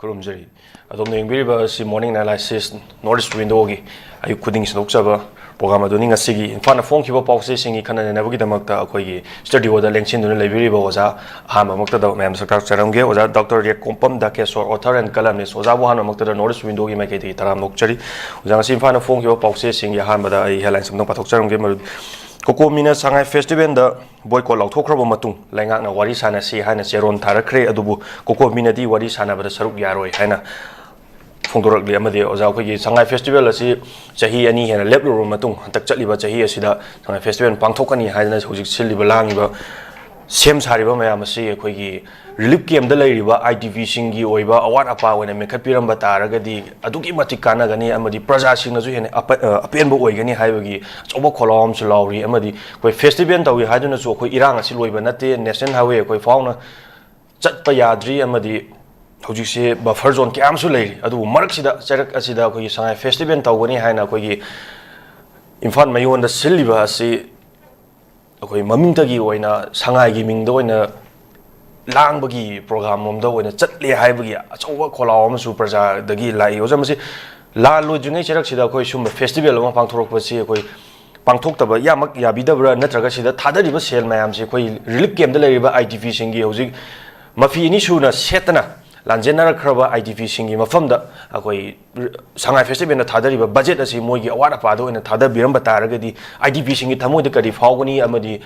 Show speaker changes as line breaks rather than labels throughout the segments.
Kurumjari. Adom Ningbiba si morning analysis Northeast window gi ayu kuding sinokchaba program adoni ngasigi infana phone kiba pause singi khana nebugi damakta akhoi study oda lengchin dun library ba oza ahama makta da ma'am sakar charamge oza Dr. YENGKOKPAM DHAKESHWAR author and columnist oza bo hanu makta da Northeast window gi maike ti taram nokchari oza ngasi infana phone kiba pause singi ahama da ai headline samdong pathok charamge mar Kokomina Sangai Festival da boycott lauthokraba matung laingakna wari sana si haina cheron tharakre adubu Kokomina di wari sana bada saruk yaroi haina phongdorak li amade oza khoi Sangai Festival asi chahi ani hena leplu matung tak chaliba chahi asida Sangai Festival pangthokani haina hojik siliba langiba sem sariba mayam asi khoi gi relief camp da leiriba IDV singi oiba awat apa wena mekhapiram bataragadi aduki matikana gani amadi praja singna ju hene apenbo oigani haibagi choba kholom chulauri amadi koi festival tawi haiduna chu khoi irang asi loiba nate national highway khoi fauna chatpa yadri amadi hojik se buffer zone kyam su leiri adu marak sida charak asida khoi Sangai festival tawgani haina khoi imfan mayon da siliba asi khoi mamingtagi oina Sangai gi mingda oina langbagi program omda oina chatle haibagi achowa khola amsu praja dagi lai ojamasi la lojungai cherak sida khoi sum festival ma pangthorok pasi khoi pangthok taba yamak yabidabra natraga sida thadariba sel mayam se khoi relief camp da leriba IDP singi hojik mafi ni suna setna lanjenar khraba IDP singi mafamda khoi Sangai festival na thadariba budget asi moigi awara pa do ina thada biram bataragadi IDP singi thamoi da kadi phawgani amadi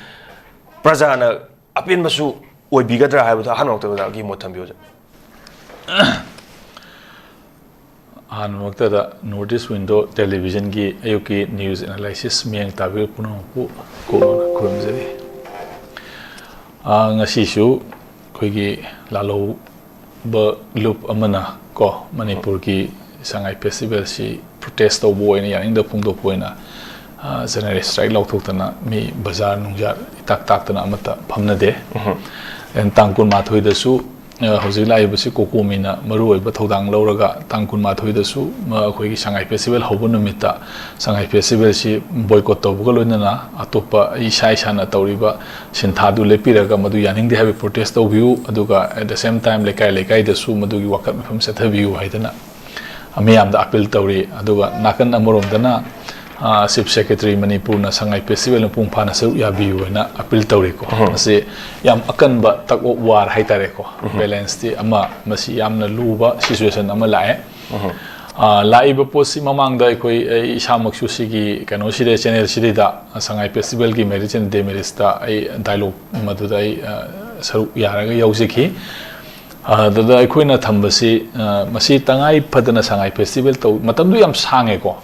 praja na apin basu oi bigadra haibda hanokta da gi motham bioja
Hanokta da Northeast window television gi ayuki news analysis miang tabi puno pu ko kurumjari ngasi su khoi gi lalo ba loop amana ko manipur ki Sangai festival si protest to boy ni yang da pungdo poina general strike lauthok tana mi bazar nungjar tak tak tana amata phamna de en tangkun mathoi da su hojik lai basi Kokomina maroi ba thodang loraga tangkun mathoi da su khoi gi Sangai festival hobo numita Sangai festival si boycott to buga loinana atopa isai sana tawriba sintha du lepiraga madu yaning de have protest to view aduga at the same time lekai da su madu gi wakat mafam setha view haidana amiyam da appeal tawri aduga nakan amorom dana Chief Secretary Manipur na Sangai festival na pung phana saru ya biu na appeal tawri ko masi yam akan ba tak war haitare ko balance ti ama masi yam na luba situation ama lae lai ba posi mamang da koi isamak su sigi kano side channel side da Sangai festival ki medicine de merista ai dialogue madu dai saru yaraga yausiki dada aikoina thambasi masi tangai phadana Sangai festival to matam du yam sange ko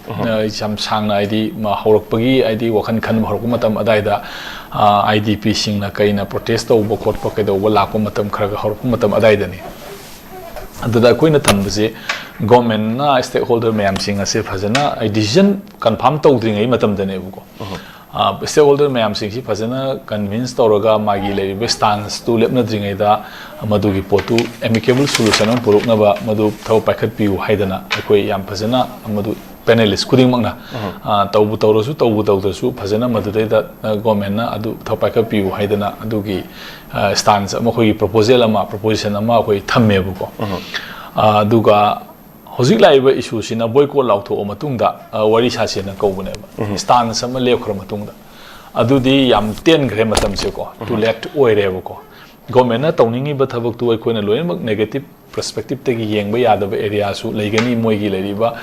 yam sangna id ma horakpagi id wakhan khan horku matam adaida IDP singna kaina protest to bo khot pa kedo wala ko matam kharaga horku matam adaida ni dada aikoina thambasi government na stakeholder mayam singa se phajana decision confirm to dringai matam dane bu ko stakeholder mayam singsi phajana convince tawraga magi leribe stance tu lepna dringai da madugi potu amicable solution on purukna ba madu thau paikhat piu haidana akoi yam phajana madu panelist kuding makna tawbu tawrosu tawbu tawdasu phajana madu da government na adu thau paikhat piu haidana adugi stance ama khoi proposal ama proposition ama khoi thamme bu ko aduga hojik laiba issue sina boycott lautho matungda wari sasena kobune ba stance ama lekhra matungda adudi yam ten gre matam se ko to left oire ba ko government na tawningi ba thabak tu aikoina loimak negative perspective te gi yengba yadaba area su leigani moigi leriba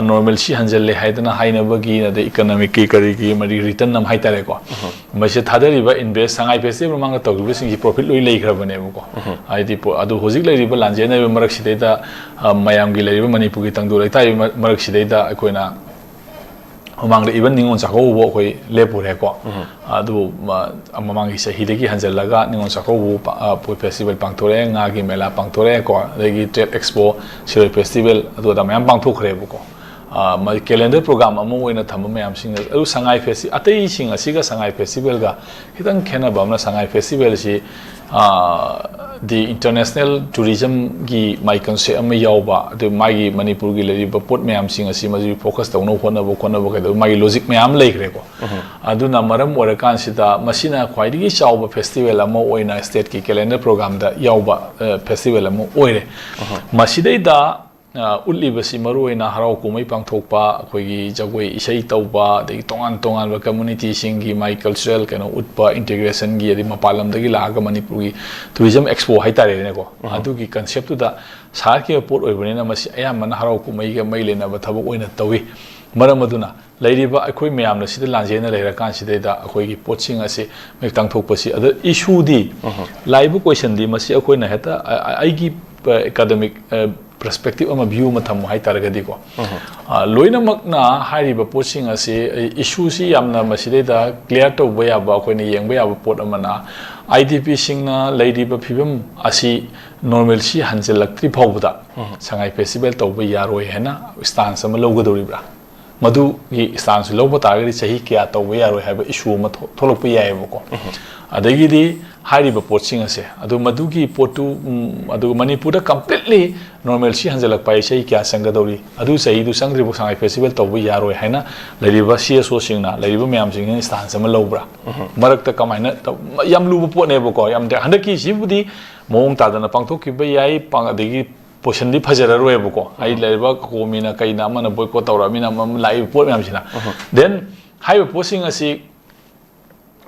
normal si hanjalle haidana haina bagi na the economic ki kari gi mari return nam haitare ko mase thadariba invest Sangai festival manga tawriba singi profit loi leikhra bane ko aidi po adu hojik leriba lanjena marak sidaida mayam gi leriba manipur gi tangdu leitai marak sidaida aikoina mamang de even ningon sako bo koi lepure ko adu mamang gi sahidegi hanjalaga ningon sako bo festival pangthore nga gi mela pangthore ko degi trade expo siro festival adu da mayam pangthokre bu ko calendar program ama oina thamba mayam sing adu sangai festival atei sing asiga sangai festival ga hitang khena bamna sangai festival si the international tourism gi mai concept ama yawba de magi manipur gi lari ba pot mayam sing asi maji focus tawno khona ba ka magi logic mayam leikre ko aduna maram ora kan sida masina khwaidi gi chawba festival ama oina state ki calendar program da yawba festival ama oire masidai da ulibasi maruina harau kumai pangthokpa akhoi jagoi isai tauba de tongan community singi my cultural kano utpa integration gi adi mapalam dagi laga manipur gi tourism expo haitare ne ko adu gi concept tu da sar ke port oibani na masi aya man harau kumai ga mai lena ba thabak oina tawi maram aduna lairiba akhoi mayam na sida lanjena leira kan sida da akhoi gi potsing ase me tangthokpa si ada issue di live question di masi akhoi na heta ai gi academic perspective ama view matham hai taragadi ko loina makna hariba posing ase issue si yamna maside da clear to boya ba ko ni yeng boya pot amana idp singna lady ba phibam asi normal si hanjel laktri phawda sangai festival to ba yaroi hena stance ama logadori bra madu gi stance loba taragadi sahi kya to ba yaroi haba issue ma tholok pa yai ba ko adagi di hariba potsing ase adu madugi potu adu manipur da completely normal si hanjalak pai sei kya sangadori adu sei du sangri bo sangai festival to bu yaroi haina lariba cso singna lariba myam sing stance ma lobra marak ta kamaina yam lu pot ne bo ko yam de handaki sibudi mong ta dana pangthok ki ba yai pang adagi पोशन दी फजर रोए बको आई लेबा कोमिना कइना मन बोयकॉट तौरा मिना live pot ma'am सिना then hive possessing असी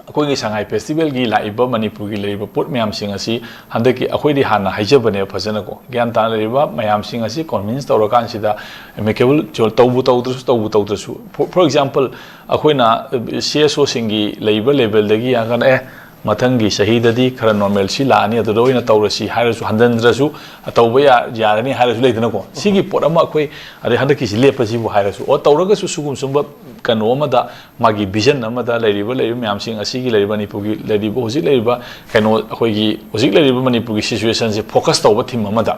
अखोगी संघाई festival की live Manipur की लेबा pot ma'am सिंग असी हंदकी अखोइदी हाना हाइजबने फजन को ज्ञान तान लेबा मैम सिंग असी कन्विंस तौरा कान सिदा एमेकेबल जो तौबु तौद्रसु फॉर एग्जांपल अखोइना सीएसओ सिंगी लेबा लेवल दगी यागन मथंगी शहीददी खर नॉर्मल सी लानी अदोइना तौरसी हायरसु हंदनद्रसु तौबा यारनी हायरसु लेदनको सिगी पोट अमा अखोइ अदे हंदकी सि लेपसिबु हायरसु ओ तौरगसु सुगुम सुंबा कनो अमदा मागी विजन अमदा लेरिबा मैम सिंग असिगी लेरिबा मणिपुरगी लेरिबा होजिक लेरिबा कनो अखोइगी होजिक लेरिबा मणिपुरगी सिचुएशन से फोकस तौबा theme अमदा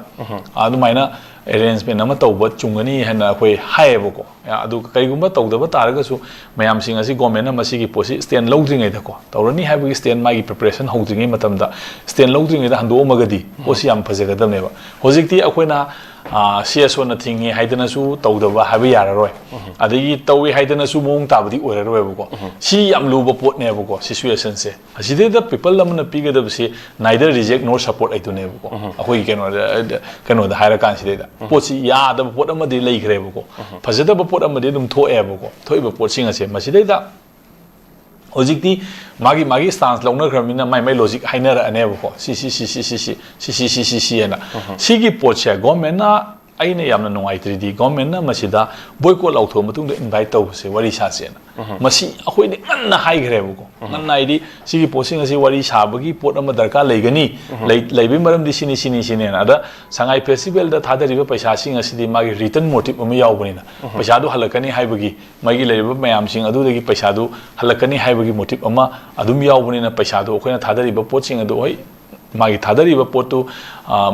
आदुमाइना arrangement ama tauba chungani hena khoi haibako adu kaigumba tawdaba taragasu mayam sing asi government ama sigi posi stand lowdringai da ko tawrani haibagi stand magi preparation howdringai matamda stand lowdringai da hando magadi osi yam phajagadam neba hojikti akoina CSO na thingi haidana su tawdaba habi yararoi adigi tawi haidana su mong tabadi oraroi bako si yam luba pot ne bako situation se aside da people lamna pigadab se neither reject nor support aitune bako akoi keno da haira kan side da पोची यादब पोट अमदि लेखरेबको फजदब पोट अमदि दुम थोएबको थोइब पोचिंग असे मसिदैदा होजिकती मागी स्टांस लौनखरमिना माइ लॉजिक हाइनर अनेबको सी हना सिगी पोचे गवर्नमेंट ना aina yamna nungai di government na masida boycott lautho matung de invite tawse wari sasena masi akhoi ni anna hai grebo ko anna idi sigi posing asi wari sabagi pot ama darka leigani leibi maram di sini na da sangai festival da thadari paisa sing asi di magi return motive ama yawbani na paisa du halakani haibagi magi leiba mayam sing adu dagi paisa du halakani haibagi motive ama adum yawbani na paisa du akhoi na thadari pot sing adu hoi magi thadari potu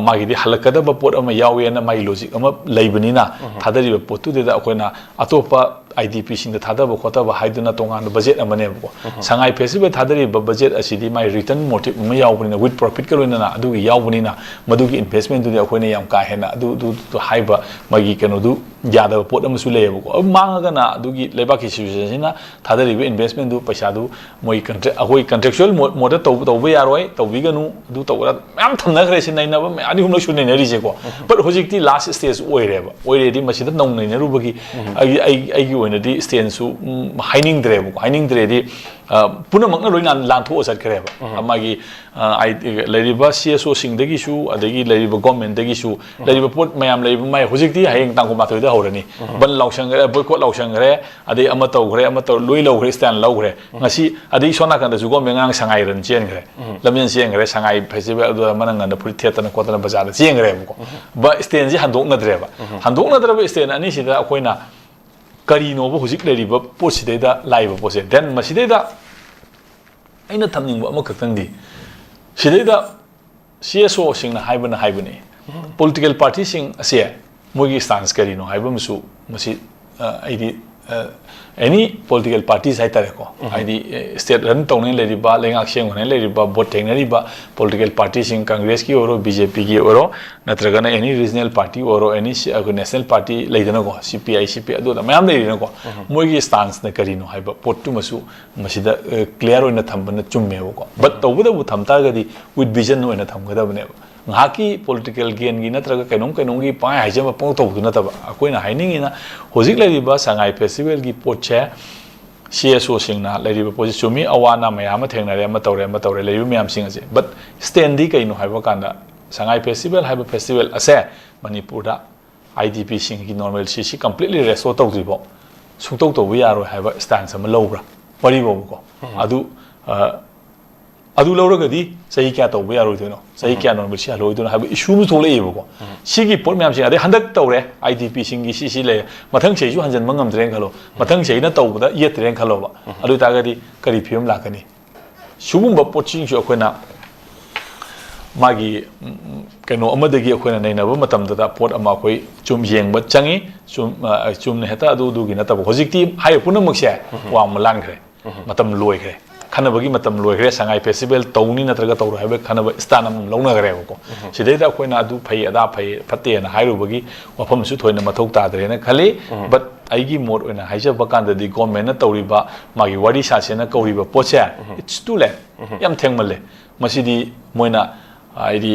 magi di halakada pot ama yawe na magi logic ama leibani na thadari potu de da akhoi na atopa IDP sing da thadaba khota ba haiduna tongan budget amane ko sangai festival thadari budget asidi my return motive ma yawbani na with profit ka loina na adu yawbani na madugi investment du akhoi na yam ka hena adu haiba magi keno du yada pot am su lebo ko manga na adugi leba ki situation na thadari investment du paisa du moi contract akhoi contractual mode to yaroi to biganu du to am thamna khre sin naina ba ani hum lo su nei ri je ko but hojikti last stage oire di masida nong nei ru bagi ai oinadi stand su haining dre di punamakna loina lantho osat kreba amagi leriba CSO singdagi su adagi leriba government dagi su leriba pot mayam leriba mai hojikti hayeng tangko ma thoida horani ban lausang boycott lausang re adi ama taw loi logre stand logre ngasi adi sona kan da su government ngang sangai ran chen gre lamyen chen gre sangai festival do manang na puri theater na kotana bazar chen gre ba stand ji handok na dreba stand ani sida akoina karino bo hujik leriba pot sideda live pose then masideda aina thamning ama khaktang di sideda CSO sing na haibani political party sing ase mogi stance karino haibam su masi any political parties hai tare ko ID state run tone le riba lenga action ne le riba vote theng ne riba political parties in Congress ki oro BJP ki oro natraga na any regional party oro any national party le dana ko CPI CP adu da mayam le dana ko moi gi stance na kari no haiba pot tu masu masida clear oina thamba na chumme ko but tawuda bu tham tar gadi with vision oina tham gada bane ngaki political gain gi natraga kainong gi pa hai jama pong to na taba akoina haining ina hojik le riba sangai festival gi poche CSO singna le riba position mi awana mayama thengna re ma tawre le yu myam sing ase but standi kaino haiba kanda sangai festival haiba festival ase manipur da IDP sing gi normal si completely restore to dribo sungtok to wi aro haiba stance ma lobra pari bo ko adu lauragadi sahi kya tawbe yaro thino sahi kya normal si haloi thino hab issue mu thole yebo ko sigi por myam sing ade handak tawre IDP sing gi si le mathang sei ju hanjan mangam dren khalo mathang sei na tawda yet dren khalo ba adu tagadi kari phim lakani sugum ba poching ju akoina magi keno amadagi akoina naina ba matam da pot ama koi chum yeng ba changi chum ne heta adu du gi na tab hojikti hai punam se wa malan khre matam loi khre खानबगी मतम लोइग्रे Sangai festival तौनी नत्रगा तौर highway खानब स्थान अम लौनगरे को सिदैदा कोइना अदु फै अदा फै फते न हाइरुबगी वफम सु थोइना मथौ तादरे न खले बट आइगी मोड ओइना हाइजा बकान दि गवर्नमेंट न तौरिबा मागी वाडी सासेना कौरिबा पोचे इट्स टू लेट याम थेंगमले मसिदि मोइना आइदि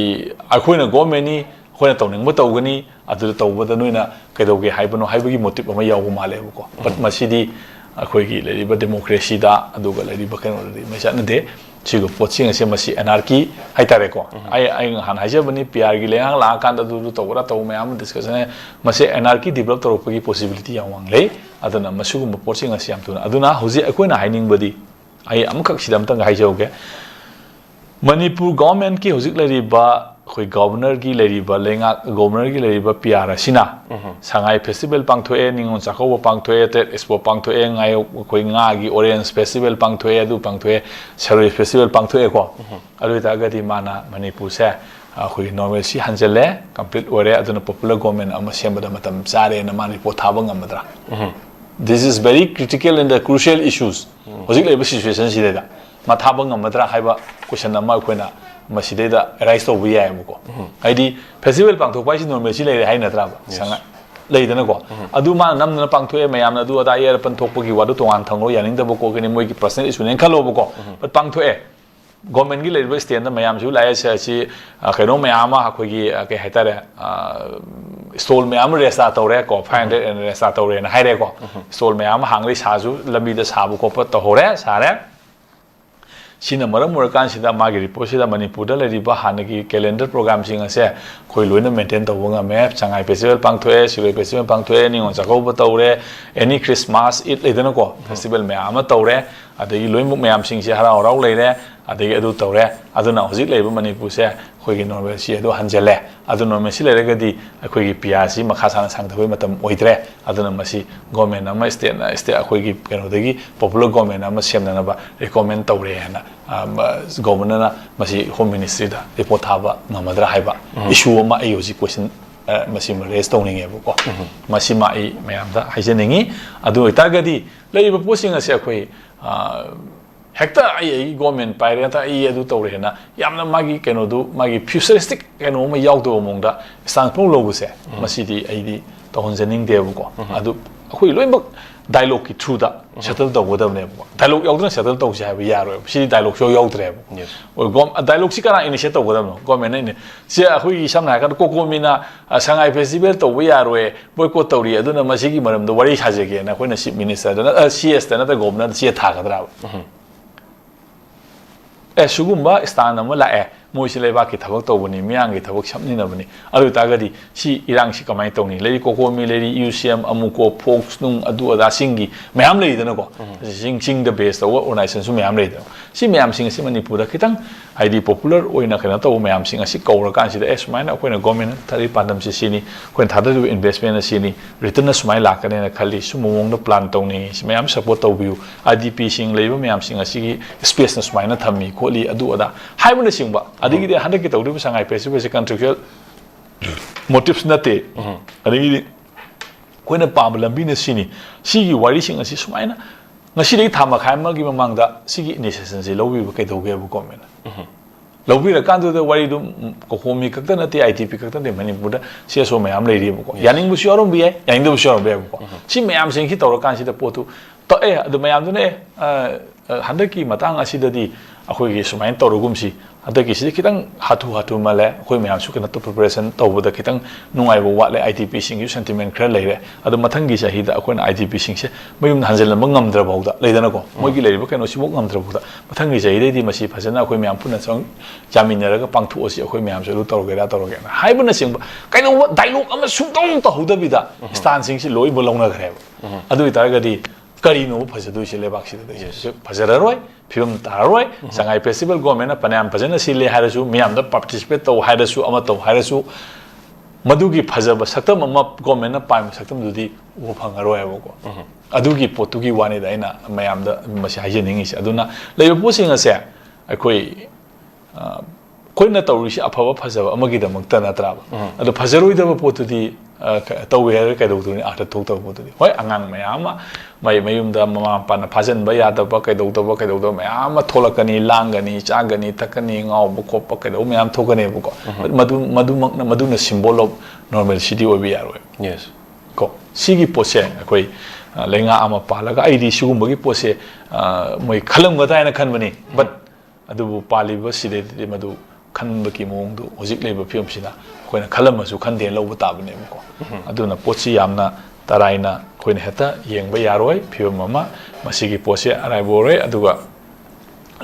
अखोइना गवर्नमेंट नि खोइना तौनिंग तौगनी अदु तौबदा नोइना कैदौगे हाइबनो हाइबगी मोटिव अमा यावो मालेबो को बट मसिदि अखोइगी लेरिबा डेमोक्रेसी दा अदुगा लेरिबा केनो दि मैसान दे सिगो पोचिंग असे मसी एनआरकी हाइतारे को आई हान हाइजबनी पीआर गी लेंग ला कान दु तौरा तौ मयाम डिस्कशन मसे एनआरकी डेवलप तौरपगी पॉसिबिलिटी यावंग ले अदना मसुगुम पोचिंग असे याम तुना अदुना हुजि अखोइना हाइनिंग बदी आई अमखक सिदम तंग हाइजोगे मणिपुर गवर्नमेंट की हुजिक लेरिबा कोई गवर्नर की लेरिबा लेंगा गवर्नर की लेरिबा पीआर सिना संगाई फेस्टिवल पांगथोए निंगोन चाखौ पांगथोए टेट एक्सपो पांगथोए ngaय कोई ngaगी ऑरेंज फेस्टिवल पांगथोए अदु पांगथोए सरोय फेस्टिवल पांगथोए को अदु तागदि माना मणिपुर से कोई नॉर्मल सी हंजले कंप्लीट ओरे अदुना पॉपुलर गवर्नमेंट अमा सेमबदा मतम चारे न मानि पोथाबा ngमदरा this is very critical and the crucial issues होजिक लेबा सिचुएशन सिदेदा माथाबा ngमदरा हाइबा क्वेश्चन अमा कोइना मसिदेदा राइज तो भी है मुको आईडी फेस्टिवल पांगथो पाइस नॉर्मल सी ले हाइ नत्रा संगा लेदना को अदु मा नमना पांगथोए मयाम अदु अदा यर पंथोकपगी वादु तोंगान थंगो यानिंगदबो को गनि मोइ की पर्सनल इशू नेन खलोबो को बट पांगथोए गवर्नमेंट की लेबा स्टेट द मयाम जु लाय से कैनो मयाम अखोगी के हाइतारे स्टॉल मयाम रेस्टा तौरे को 500 एंड रेस्टा तौरे न हाइरे को स्टॉल मयाम हांगले साजु लंबी द साबु को प तहोरे सारे सिना मरम मुरकान सिदा मागी रिपोर्ट सिदा मणिपुर द लेरिबा हानगी कैलेंडर प्रोग्राम सिंग असे खोइ लोइना मेंटेन तवंगा मैप संगाई फेस्टिवल पांगथोए सिलोय फेस्टिवल पांगथोए निंगो जागौ तौरे एनी क्रिसमस ईद लेदन को फेस्टिवल मयाम तौरे अदगी लोइमु मयाम सिंग से हरा हराउ लेरे अदगी अदु तौरे अदुना हजिक लेबा मणिपुर से खोइगी नॉर्मल सी अदु हंजले अदु नॉर्मल सी लेरगदी खोइगी पियासी मखासाना सांगथोय मतम ओइद्रे अदुना मसी गवर्नमेंट अमा स्टेट खोइगी केनोदगी पॉपुलर गवर्नमेंट अमा सेमननबा रिकमेंड तौरे हना गवर्नमेंट ना मसी होम मिनिस्ट्री दा रिपोर्ट थाबा ngमदरा हाइबा इशू अमा आई होजि क्वेश्चन मसी रेस तौनिंगेबो को मसी मा आई मयाम दा हाइजनिंगी अदु इतागदी लेइबा पोसिंग असे अखोइ हेक्टा आई गवर्नमेंट पाइरे ता आई अदु तौरे ना यामना मागी केनोदु मागी फ्यूचरिस्टिक केनो मा यावदो मोंगदा स्टांस प्रो लोगुसे मसीदी आईदी तौहनजनिंग देबो को अदु अखोइ लोइबक डायलॉग की थ्रू दा सेटल तौगदबने डायलॉग यावदना सेटल तौसे हाबो यारो सी डायलॉग शो यावद्रे और गम डायलॉग सी करा इनिशिएट तौगदबनो गवर्नमेंट ने से अखोइ समना हाका कोकोमिना संगाई फेस्टिवल तौबो यारोए बॉयकॉट तौरी अदुना मसीगी मरमदो वरी साजेगे ना कोइना चीफ मिनिस्टर दा सीएस दा ना गवर्नर सी थागदरा सुगुम्बा स्थान अमा लाए मोइसे लेबाकी थबक तौबनी मियांगी थबक समनिनबनी अदु तागदी सी इरांग सी कमाय तौनी लेरी कोकोमी लेरी यूसीएम अमुको फोक्स नुंग अदु अदा सिंगी मयाम लेदनको सिंग द बेस्ट तौ ऑर्गेनाइजेशन सु मयाम लेद सी मयाम सिंग सी मणिपुर खितंग आईडी पॉपुलर ओइना खना तौ मयाम सिंग सी कौर कान सी एसमाइना अखोइना गवर्नमेंट थारी पांदम सी सिनी कोइन थादु इन्वेस्टमेंट सिनी रिटर्न सुमाइ लाकने ना खाली सुमोंग द प्लान तौनी सी मयाम सपोर्ट तौबियु आईडीपी सिंग लेबा मयाम सिंग सी स्पेस न सुमाइना थम्मी खोली अदु अदा हाइबन सिंगबा अदिगी हंडक की तौरी संगाई फेस्टिवल से कंट्रेक्चुअल मोटिव्स नते अदिगी ꯑꯩꯈꯣꯏꯅ ꯄꯥꯝꯕ ꯂꯝꯕꯤꯅ ꯁꯤꯅꯤ ꯁꯤꯒꯤ ꯋꯥꯔꯤꯁꯤꯡ ꯑꯁꯤ ꯁꯨꯃꯥꯏꯅ ꯉꯁꯤꯗꯒꯤ ꯊꯥ ꯃꯈꯥꯏ ꯑꯃꯒꯤ ꯃꯃꯥꯡꯗ ꯁꯤꯒꯤ ꯏꯅꯤꯁꯤꯌꯦꯁꯟꯁꯤ ꯂꯧꯕꯤꯕ ꯀꯩꯗꯧꯒꯦꯕ ꯒꯣꯔꯃꯦꯟꯅ ꯂꯧꯕꯤꯔꯀꯥꯟꯗꯨꯗ ꯋꯥꯔꯤꯗꯨ ꯀꯣꯀꯣꯃꯤ ꯈꯛꯇ ꯅꯠꯇꯦ ITP ꯈꯛꯇ ꯅꯠꯇꯦ ꯃꯅꯤꯄꯨꯔꯗ CSO ꯃꯌꯥꯝ ꯂꯩꯔꯤꯕꯀꯣ ꯌꯥꯅꯤꯡꯕꯁꯨ ꯌꯥꯎꯔꯝꯕ ꯌꯥꯏ ꯌꯥꯅꯤꯡꯗꯕꯁꯨ ꯌꯥꯎꯔꯝꯕ ꯌꯥꯏꯕꯀꯣ ꯁꯤ ꯃꯌꯥꯝꯁꯤꯡꯁꯤ ꯇꯧꯔꯀꯥꯟꯁꯤꯗ ꯄꯣꯠꯇꯨ ꯑꯗꯨ ꯃꯌꯥꯝꯗꯨꯅ ꯍꯟꯗꯛꯀꯤ ꯃꯇꯥꯡ ꯑꯁꯤꯗꯗꯤ ꯑꯩꯈꯣꯏꯒꯤ ꯁꯨꯃꯥꯏꯅ ꯇꯧꯔꯒꯨꯝꯁꯤ ꯍꯟꯗꯛꯀꯤꯁꯤꯗꯤ ꯈꯤꯇꯪ ꯍꯥꯊꯨ ꯃꯥꯜꯂꯦ ꯑꯩꯈꯣꯏ ꯃꯌꯥꯝꯁꯨ ꯀꯩꯅꯣ ꯄ꯭ꯔꯤꯄꯦꯔꯦꯁꯟ ꯇꯧꯕꯗ ꯈꯤꯇꯪ ꯅꯨꯡꯉꯥꯏꯕ ꯋꯥꯠꯂꯦ ITP ꯁꯤꯡꯒꯤ ꯁꯦꯟꯇꯤꯃꯦꯟ ꯈꯔ ꯂꯩꯔꯦ ꯑꯗꯣ ꯃꯊꯪꯒꯤ ꯆꯍꯤꯗ ꯑꯩꯈꯣꯏꯅ ITP ꯁꯤꯡꯁꯦ ꯃꯌꯨꯝꯗ ꯍꯟꯖꯤꯜꯂꯝꯕ ꯉꯝꯗ꯭ꯔꯐꯥꯎꯗ ꯂꯩꯗꯅꯀꯣ ꯃꯣꯏꯒꯤ ꯂꯩꯔꯤꯕ ꯀꯩꯅꯣꯁꯤꯐꯥꯎ ꯉꯝꯗ꯭ꯔꯐꯥꯎꯗ ꯃꯊꯪꯒꯤ ꯆꯍꯤꯗꯩꯗꯤ ꯃꯁꯤ ꯐꯖꯅ ꯑꯩꯈꯣꯏ ꯃꯌꯥꯝ ꯄꯨꯟꯅ ꯌꯥꯃꯤꯟꯅꯔꯒ ꯄꯥꯡꯊꯣꯛꯑꯁꯤ ꯑꯩꯈꯣꯏ ꯃꯌꯥꯝꯁꯨ ꯑꯗꯨ ꯇꯧꯔꯒꯦꯅ ꯍꯥꯏꯕꯅꯆꯤꯡꯕ ꯀꯩꯗꯧꯕ ꯗꯥꯏꯂꯣꯒ ꯑꯃ ꯁꯨꯡꯇꯧ ꯇꯧꯍꯧꯗꯕꯤꯗ ꯁ꯭ꯇꯥꯟꯁꯤꯡꯁꯤ ꯂꯣꯏꯅ ꯂꯧꯅꯈ꯭ꯔꯦꯕ ꯑꯗꯨ ꯑꯣꯏꯇꯥꯔꯒꯗꯤ ꯀꯔꯤꯅꯣ ꯐꯖꯗꯣꯏꯁꯦ ꯂꯩꯕꯥꯛꯁꯤꯗ ꯐꯖꯔꯔꯣꯏ ꯐꯤꯕꯝ ꯇꯥꯔꯔꯣꯏ ꯁꯉꯥꯏ ꯐꯦꯁꯇꯤꯚꯦꯜ ꯒꯣꯔꯃꯦꯟꯅ ꯐꯅꯌꯥꯝ ꯐꯖꯅ ꯁꯤꯜꯂꯦ ꯍꯥꯏꯔꯁꯨ ꯃꯤꯌꯥꯝꯗ ꯄꯥꯔꯇꯤꯁꯤꯄꯦꯠ ꯇꯧ ꯍꯥꯏꯔꯁꯨ ꯑꯃ ꯇꯧ ꯍꯥꯏꯔꯁꯨ ꯃꯗꯨꯒꯤ ꯐꯖꯕ ꯁꯛꯇꯝ ꯑꯃ ꯒꯣꯔꯃꯦꯟꯅ ꯄꯥꯝꯕ ꯁꯛꯇꯝꯗꯨꯗꯤ ꯎꯕ ꯐꯪꯉꯔꯣꯏꯕꯀꯣ ꯑꯗꯨꯒꯤ ꯄꯣꯠꯇꯨꯒꯤ ꯋꯥꯅꯤꯗ ꯑꯩꯅ ꯃꯌꯥꯝꯗ ꯃꯁꯤ ꯍꯥꯏꯖꯅꯤꯡꯉꯤꯁꯦ ꯑꯗꯨꯅ ꯂꯩꯕ ꯄꯣꯠꯁꯤꯡ ꯑꯁꯦ ꯑꯩꯈꯣꯏꯅ ꯇꯧꯔꯤꯁꯤ ꯑꯐꯕ ꯐꯖꯕ ꯑꯃꯒꯤꯗꯃꯛꯇ ꯅꯠꯇ꯭ꯔꯕ ꯑꯗꯣ ꯐꯖꯔꯣꯏꯗꯕ ꯄꯣꯠꯇꯨꯗꯤ ꯇꯧꯋꯦ ꯍꯥꯏꯔꯒ ꯀꯩꯗꯧꯗꯣꯏꯅꯤ ꯑꯥꯔꯊ ꯊꯣꯛꯇꯕ ꯄꯣꯠꯇꯨꯗꯤ ꯍꯣꯏ ꯑꯉꯥꯡ ꯃꯌꯥꯝ ꯑꯃ ꯃꯌꯨꯝꯗ ꯃꯃꯥ ꯃꯄꯥꯅ ꯐꯥꯖꯤꯟꯕ ꯌꯥꯗꯕ ꯀꯩꯗꯧꯗꯕ ꯃꯌꯥꯝ ꯑꯃ ꯊꯣꯛꯂꯛꯀꯅꯤ ꯂꯥꯡꯒꯅꯤ ꯆꯥꯒꯅꯤ ꯊꯛꯀꯅꯤ ꯉꯥꯎꯕ ꯈꯣꯠꯄ ꯀꯩꯗꯧꯕ ꯃꯌꯥꯝ ꯊꯣꯛꯀꯅꯦꯕꯀꯣ ꯃꯗꯨꯅ ꯁꯤꯝꯕꯣꯜ ꯑꯣꯐ ꯅꯣꯔꯃꯦꯜꯁꯤꯗꯤ ꯑꯣꯏꯕ ꯌꯥꯔꯣꯏ ꯀꯣ ꯁꯤꯒꯤ ꯄꯣꯠꯁꯦ ꯑꯩꯈꯣꯏ ꯂꯩꯉꯥꯛ ꯑꯃ ꯄꯥꯜꯂꯒ ꯑꯩꯗꯤ ꯁꯤꯒꯨꯝꯕꯒꯤ ꯄꯣꯠꯁꯦ ꯃꯣꯏ ꯈꯜꯂꯝꯒꯗ꯭ꯔꯥ ꯍꯥꯏꯅ ꯈꯟꯕꯅꯤ ꯕꯠ ꯑꯗꯨꯕꯨ ꯄꯥꯜꯂꯤꯕꯁꯤꯗꯗꯤ ꯃꯗꯨ ꯈꯟꯕꯒꯤ ꯃꯑꯣꯡꯗꯨ ꯍꯧꯖꯤꯛ ꯂꯩꯕ ꯐꯤꯕꯝꯁꯤꯅ ꯑꯩꯈꯣꯏꯅ ꯈꯜꯂꯝꯃꯁꯨ ꯈꯟꯗꯦ ꯂꯧꯕ ꯇꯥꯕꯅꯦꯕꯀꯣ ꯑꯗꯨꯅ ꯄꯣꯠꯁꯤ ꯌꯥꯝꯅ ꯇꯔꯥꯏꯅ ꯑꯩꯈꯣꯏꯅ ꯍꯦꯛꯇ ꯌꯦꯡꯕ ꯌꯥꯔꯣꯏ ꯐꯤꯕꯝ ꯑꯃ ꯃꯁꯤꯒꯤ ꯄꯣꯠꯁꯦ ꯑꯔꯥꯏꯕ ꯑꯣꯏꯔꯣꯏ ꯑꯗꯨꯒ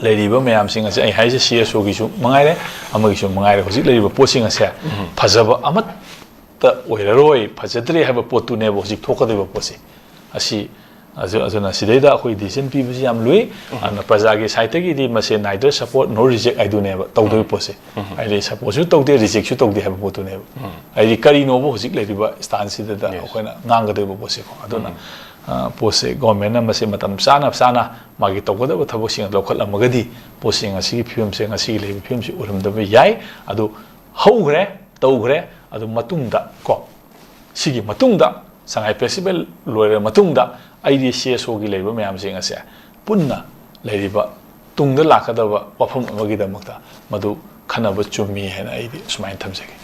ꯂꯩꯔꯤꯕ ꯃꯌꯥꯝꯁꯤꯡ ꯑꯁꯦ ꯑꯩ ꯍꯥꯏꯁꯦ CSOꯒꯤꯁꯨ ꯃꯉꯥꯏꯔꯦ ꯑꯃꯒꯤꯁꯨ ꯃꯉꯥꯏꯔꯦ ꯍꯧꯖꯤꯛ ꯂꯩꯔꯤꯕ ꯄꯣꯠꯁꯤꯡ ꯑꯁꯦ ꯐꯖꯕ ꯑꯃꯠꯇ ꯑꯣꯏꯔꯔꯣꯏ ꯐꯖꯗ꯭ꯔꯦ ꯍꯥꯏꯕ ꯄꯣꯠꯇꯨꯅꯦꯕ ꯍꯧꯖꯤꯛ ꯊꯣꯛꯀꯗꯧꯔꯤꯕ ꯄꯣꯠꯁꯤ ꯑꯁꯤ ꯑꯗꯨꯅ ꯁꯤꯗꯩꯗ ꯑꯩꯈꯣꯏ ꯗꯤꯁꯤꯖꯟ ꯄꯤꯕꯁꯤ ꯌꯥꯝ ꯂꯨꯏ ꯑꯗꯨꯅ ꯄ꯭ꯔꯖꯥꯒꯤ ꯁꯥꯏꯠꯇꯒꯤꯗꯤ ꯃꯁꯤ ꯅꯥꯏꯗꯔ ꯁꯄꯣꯔꯠ ꯅꯣ ꯔꯤꯖꯦꯛ ꯍꯥꯏꯗꯨꯅꯦꯕ ꯇꯧꯗꯣꯏꯕ ꯄꯣꯠꯁꯦ ꯍꯥꯏꯗꯤ ꯁꯄꯣꯔꯠꯁꯨ ꯇꯧꯗꯦ ꯔꯤꯖꯦꯛꯁꯨ ꯇꯧꯗꯦ ꯍꯥꯏꯕ ꯄꯣꯠꯇꯨꯅꯦꯕ ꯍꯥꯏꯗꯤ ꯀꯔꯤꯅꯣꯕ ꯍꯧꯖꯤꯛ ꯂꯩꯔꯤꯕ ꯁ꯭ꯇꯥꯟꯁꯤꯗ ꯑꯩꯈꯣꯏꯅ ꯉꯥꯡꯒꯗꯧꯔꯤꯕ ꯄꯣꯠꯁꯦꯀꯣ ꯑꯗꯨꯅ ꯄꯣꯠꯁꯦ ꯒꯣꯔꯃꯦꯟꯅ ꯃꯁꯤ ꯃꯇꯝ ꯆꯥꯅ ꯃꯥꯒꯤ ꯇꯧꯒꯗꯕ ꯊꯕꯛꯁꯤꯡ ꯂꯧꯈꯠꯂꯝꯃꯒꯗꯤ ꯄꯣꯠꯁꯤꯡ ꯑꯁꯤꯒꯤ ꯐꯤꯕꯝꯁꯦ ꯉꯁꯤꯒꯤ ꯂꯩꯔꯤꯕ ꯐꯤꯕꯝꯁꯤ ꯑꯣꯏꯔꯝꯗꯕ ꯌꯥꯏ ꯑꯗꯨ ꯍꯧꯈ꯭ꯔꯦ ꯇꯧꯈ꯭ꯔꯦ ꯑꯗꯨ ꯃꯇꯨꯡꯗ ꯀꯣ ꯁꯤꯒꯤ ꯃꯇꯨꯡꯗ ꯁꯉꯥꯏ ꯐꯦꯁꯇꯤꯚꯦꯜ ꯂꯣꯏꯔꯕ ꯃꯇꯨꯡꯗ ꯑꯩꯗꯤ CSOꯒꯤ ꯂꯩꯔꯤꯕ ꯃꯌꯥꯝꯁꯤꯡ ꯑꯁꯦ ꯄꯨꯟꯅ ꯂꯩꯔꯤꯕ ꯇꯨꯡꯗ ꯂꯥꯛꯀꯗꯕ ꯋꯥꯐꯝ ꯑꯃꯒꯤꯗꯃꯛꯇ ꯃꯗꯨ ꯈꯟꯅꯕ ꯆꯨꯝꯃꯤ ꯍꯥꯏꯅ ꯑꯩꯗꯤ ꯁꯨꯃꯥꯏꯅ ꯊꯝꯖꯒꯦ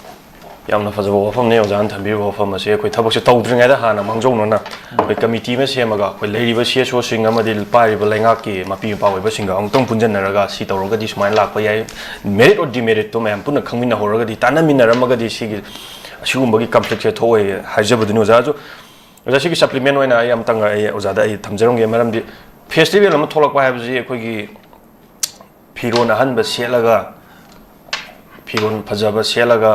ꯌꯥꯝꯅ ꯐꯖꯕ ꯋꯥꯐꯝꯅꯤ ꯑꯣꯖꯥꯅ ꯊꯝꯕꯤꯔꯤꯕ ꯋꯥꯐꯝ ꯑꯁꯤ ꯑꯩꯈꯣꯏ ꯊꯕꯛꯁꯦ ꯇꯧꯗ꯭ꯔꯤꯉꯩꯗ ꯍꯥꯟꯅ ꯃꯥꯡꯖꯧꯅꯅ ꯑꯩꯈꯣꯏ ꯀꯃꯤꯇꯤ ꯑꯃ ꯁꯦꯝꯃꯒ ꯑꯩꯈꯣꯏ ꯂꯩꯔꯤꯕ CSOꯁꯤꯡ ꯑꯃꯗꯤ ꯄꯥꯏꯔꯤꯕ ꯂꯩꯉꯥꯛꯀꯤ ꯃꯄꯤ ꯃꯄꯥ ꯑꯣꯏꯕꯁꯤꯡꯒ ꯑꯃꯨꯛꯇꯪ ꯄꯨꯟꯖꯟꯅꯔꯒ ꯁꯤ ꯇꯧꯔꯒꯗꯤ ꯁꯨꯃꯥꯏꯅ ꯂꯥꯛꯄ ꯌꯥꯏ ꯃꯦꯔꯤꯠ ꯑꯣꯔ ꯗꯤꯃꯦꯔꯤꯠꯇꯣ ꯃꯌꯥꯝ ꯄꯨꯟꯅ ꯈꯪꯃꯤꯟꯅꯍꯧꯔꯒꯗꯤ ꯇꯥꯟꯅꯃꯤꯟꯅꯔꯝꯃꯒꯗꯤ ꯑꯁꯤꯒꯨꯝꯕꯒꯤ ꯀꯟꯐ꯭ꯂꯤꯛꯁꯦ ꯊꯣꯛꯑꯣꯏ ꯍꯥꯏꯖꯕꯗꯨꯅꯤ ꯑꯣꯖꯥꯁꯨ ꯑꯣꯖꯥ ꯁꯤꯒꯤ ꯁꯄ꯭ꯂꯤꯃꯦꯟ ꯑꯣꯏꯅ ꯑꯩ ꯑꯃꯇꯪ ꯑꯣꯖꯥꯗ ꯑꯩ ꯊꯝꯖꯔꯝꯒꯦ ꯃꯔꯝꯗꯤ ꯐꯦꯁꯇꯤꯚꯦꯜ ꯑꯃ ꯊꯣꯛꯂꯛꯄ ꯍꯥꯏꯕꯁꯤ ꯑꯩꯈꯣꯏꯒꯤ ꯐꯤꯔꯣꯟ ꯑꯍꯟꯕ ꯁꯦꯠꯂꯒ ꯐꯤꯔꯣꯟ ꯐꯖꯕ ꯁꯦꯠꯂꯒ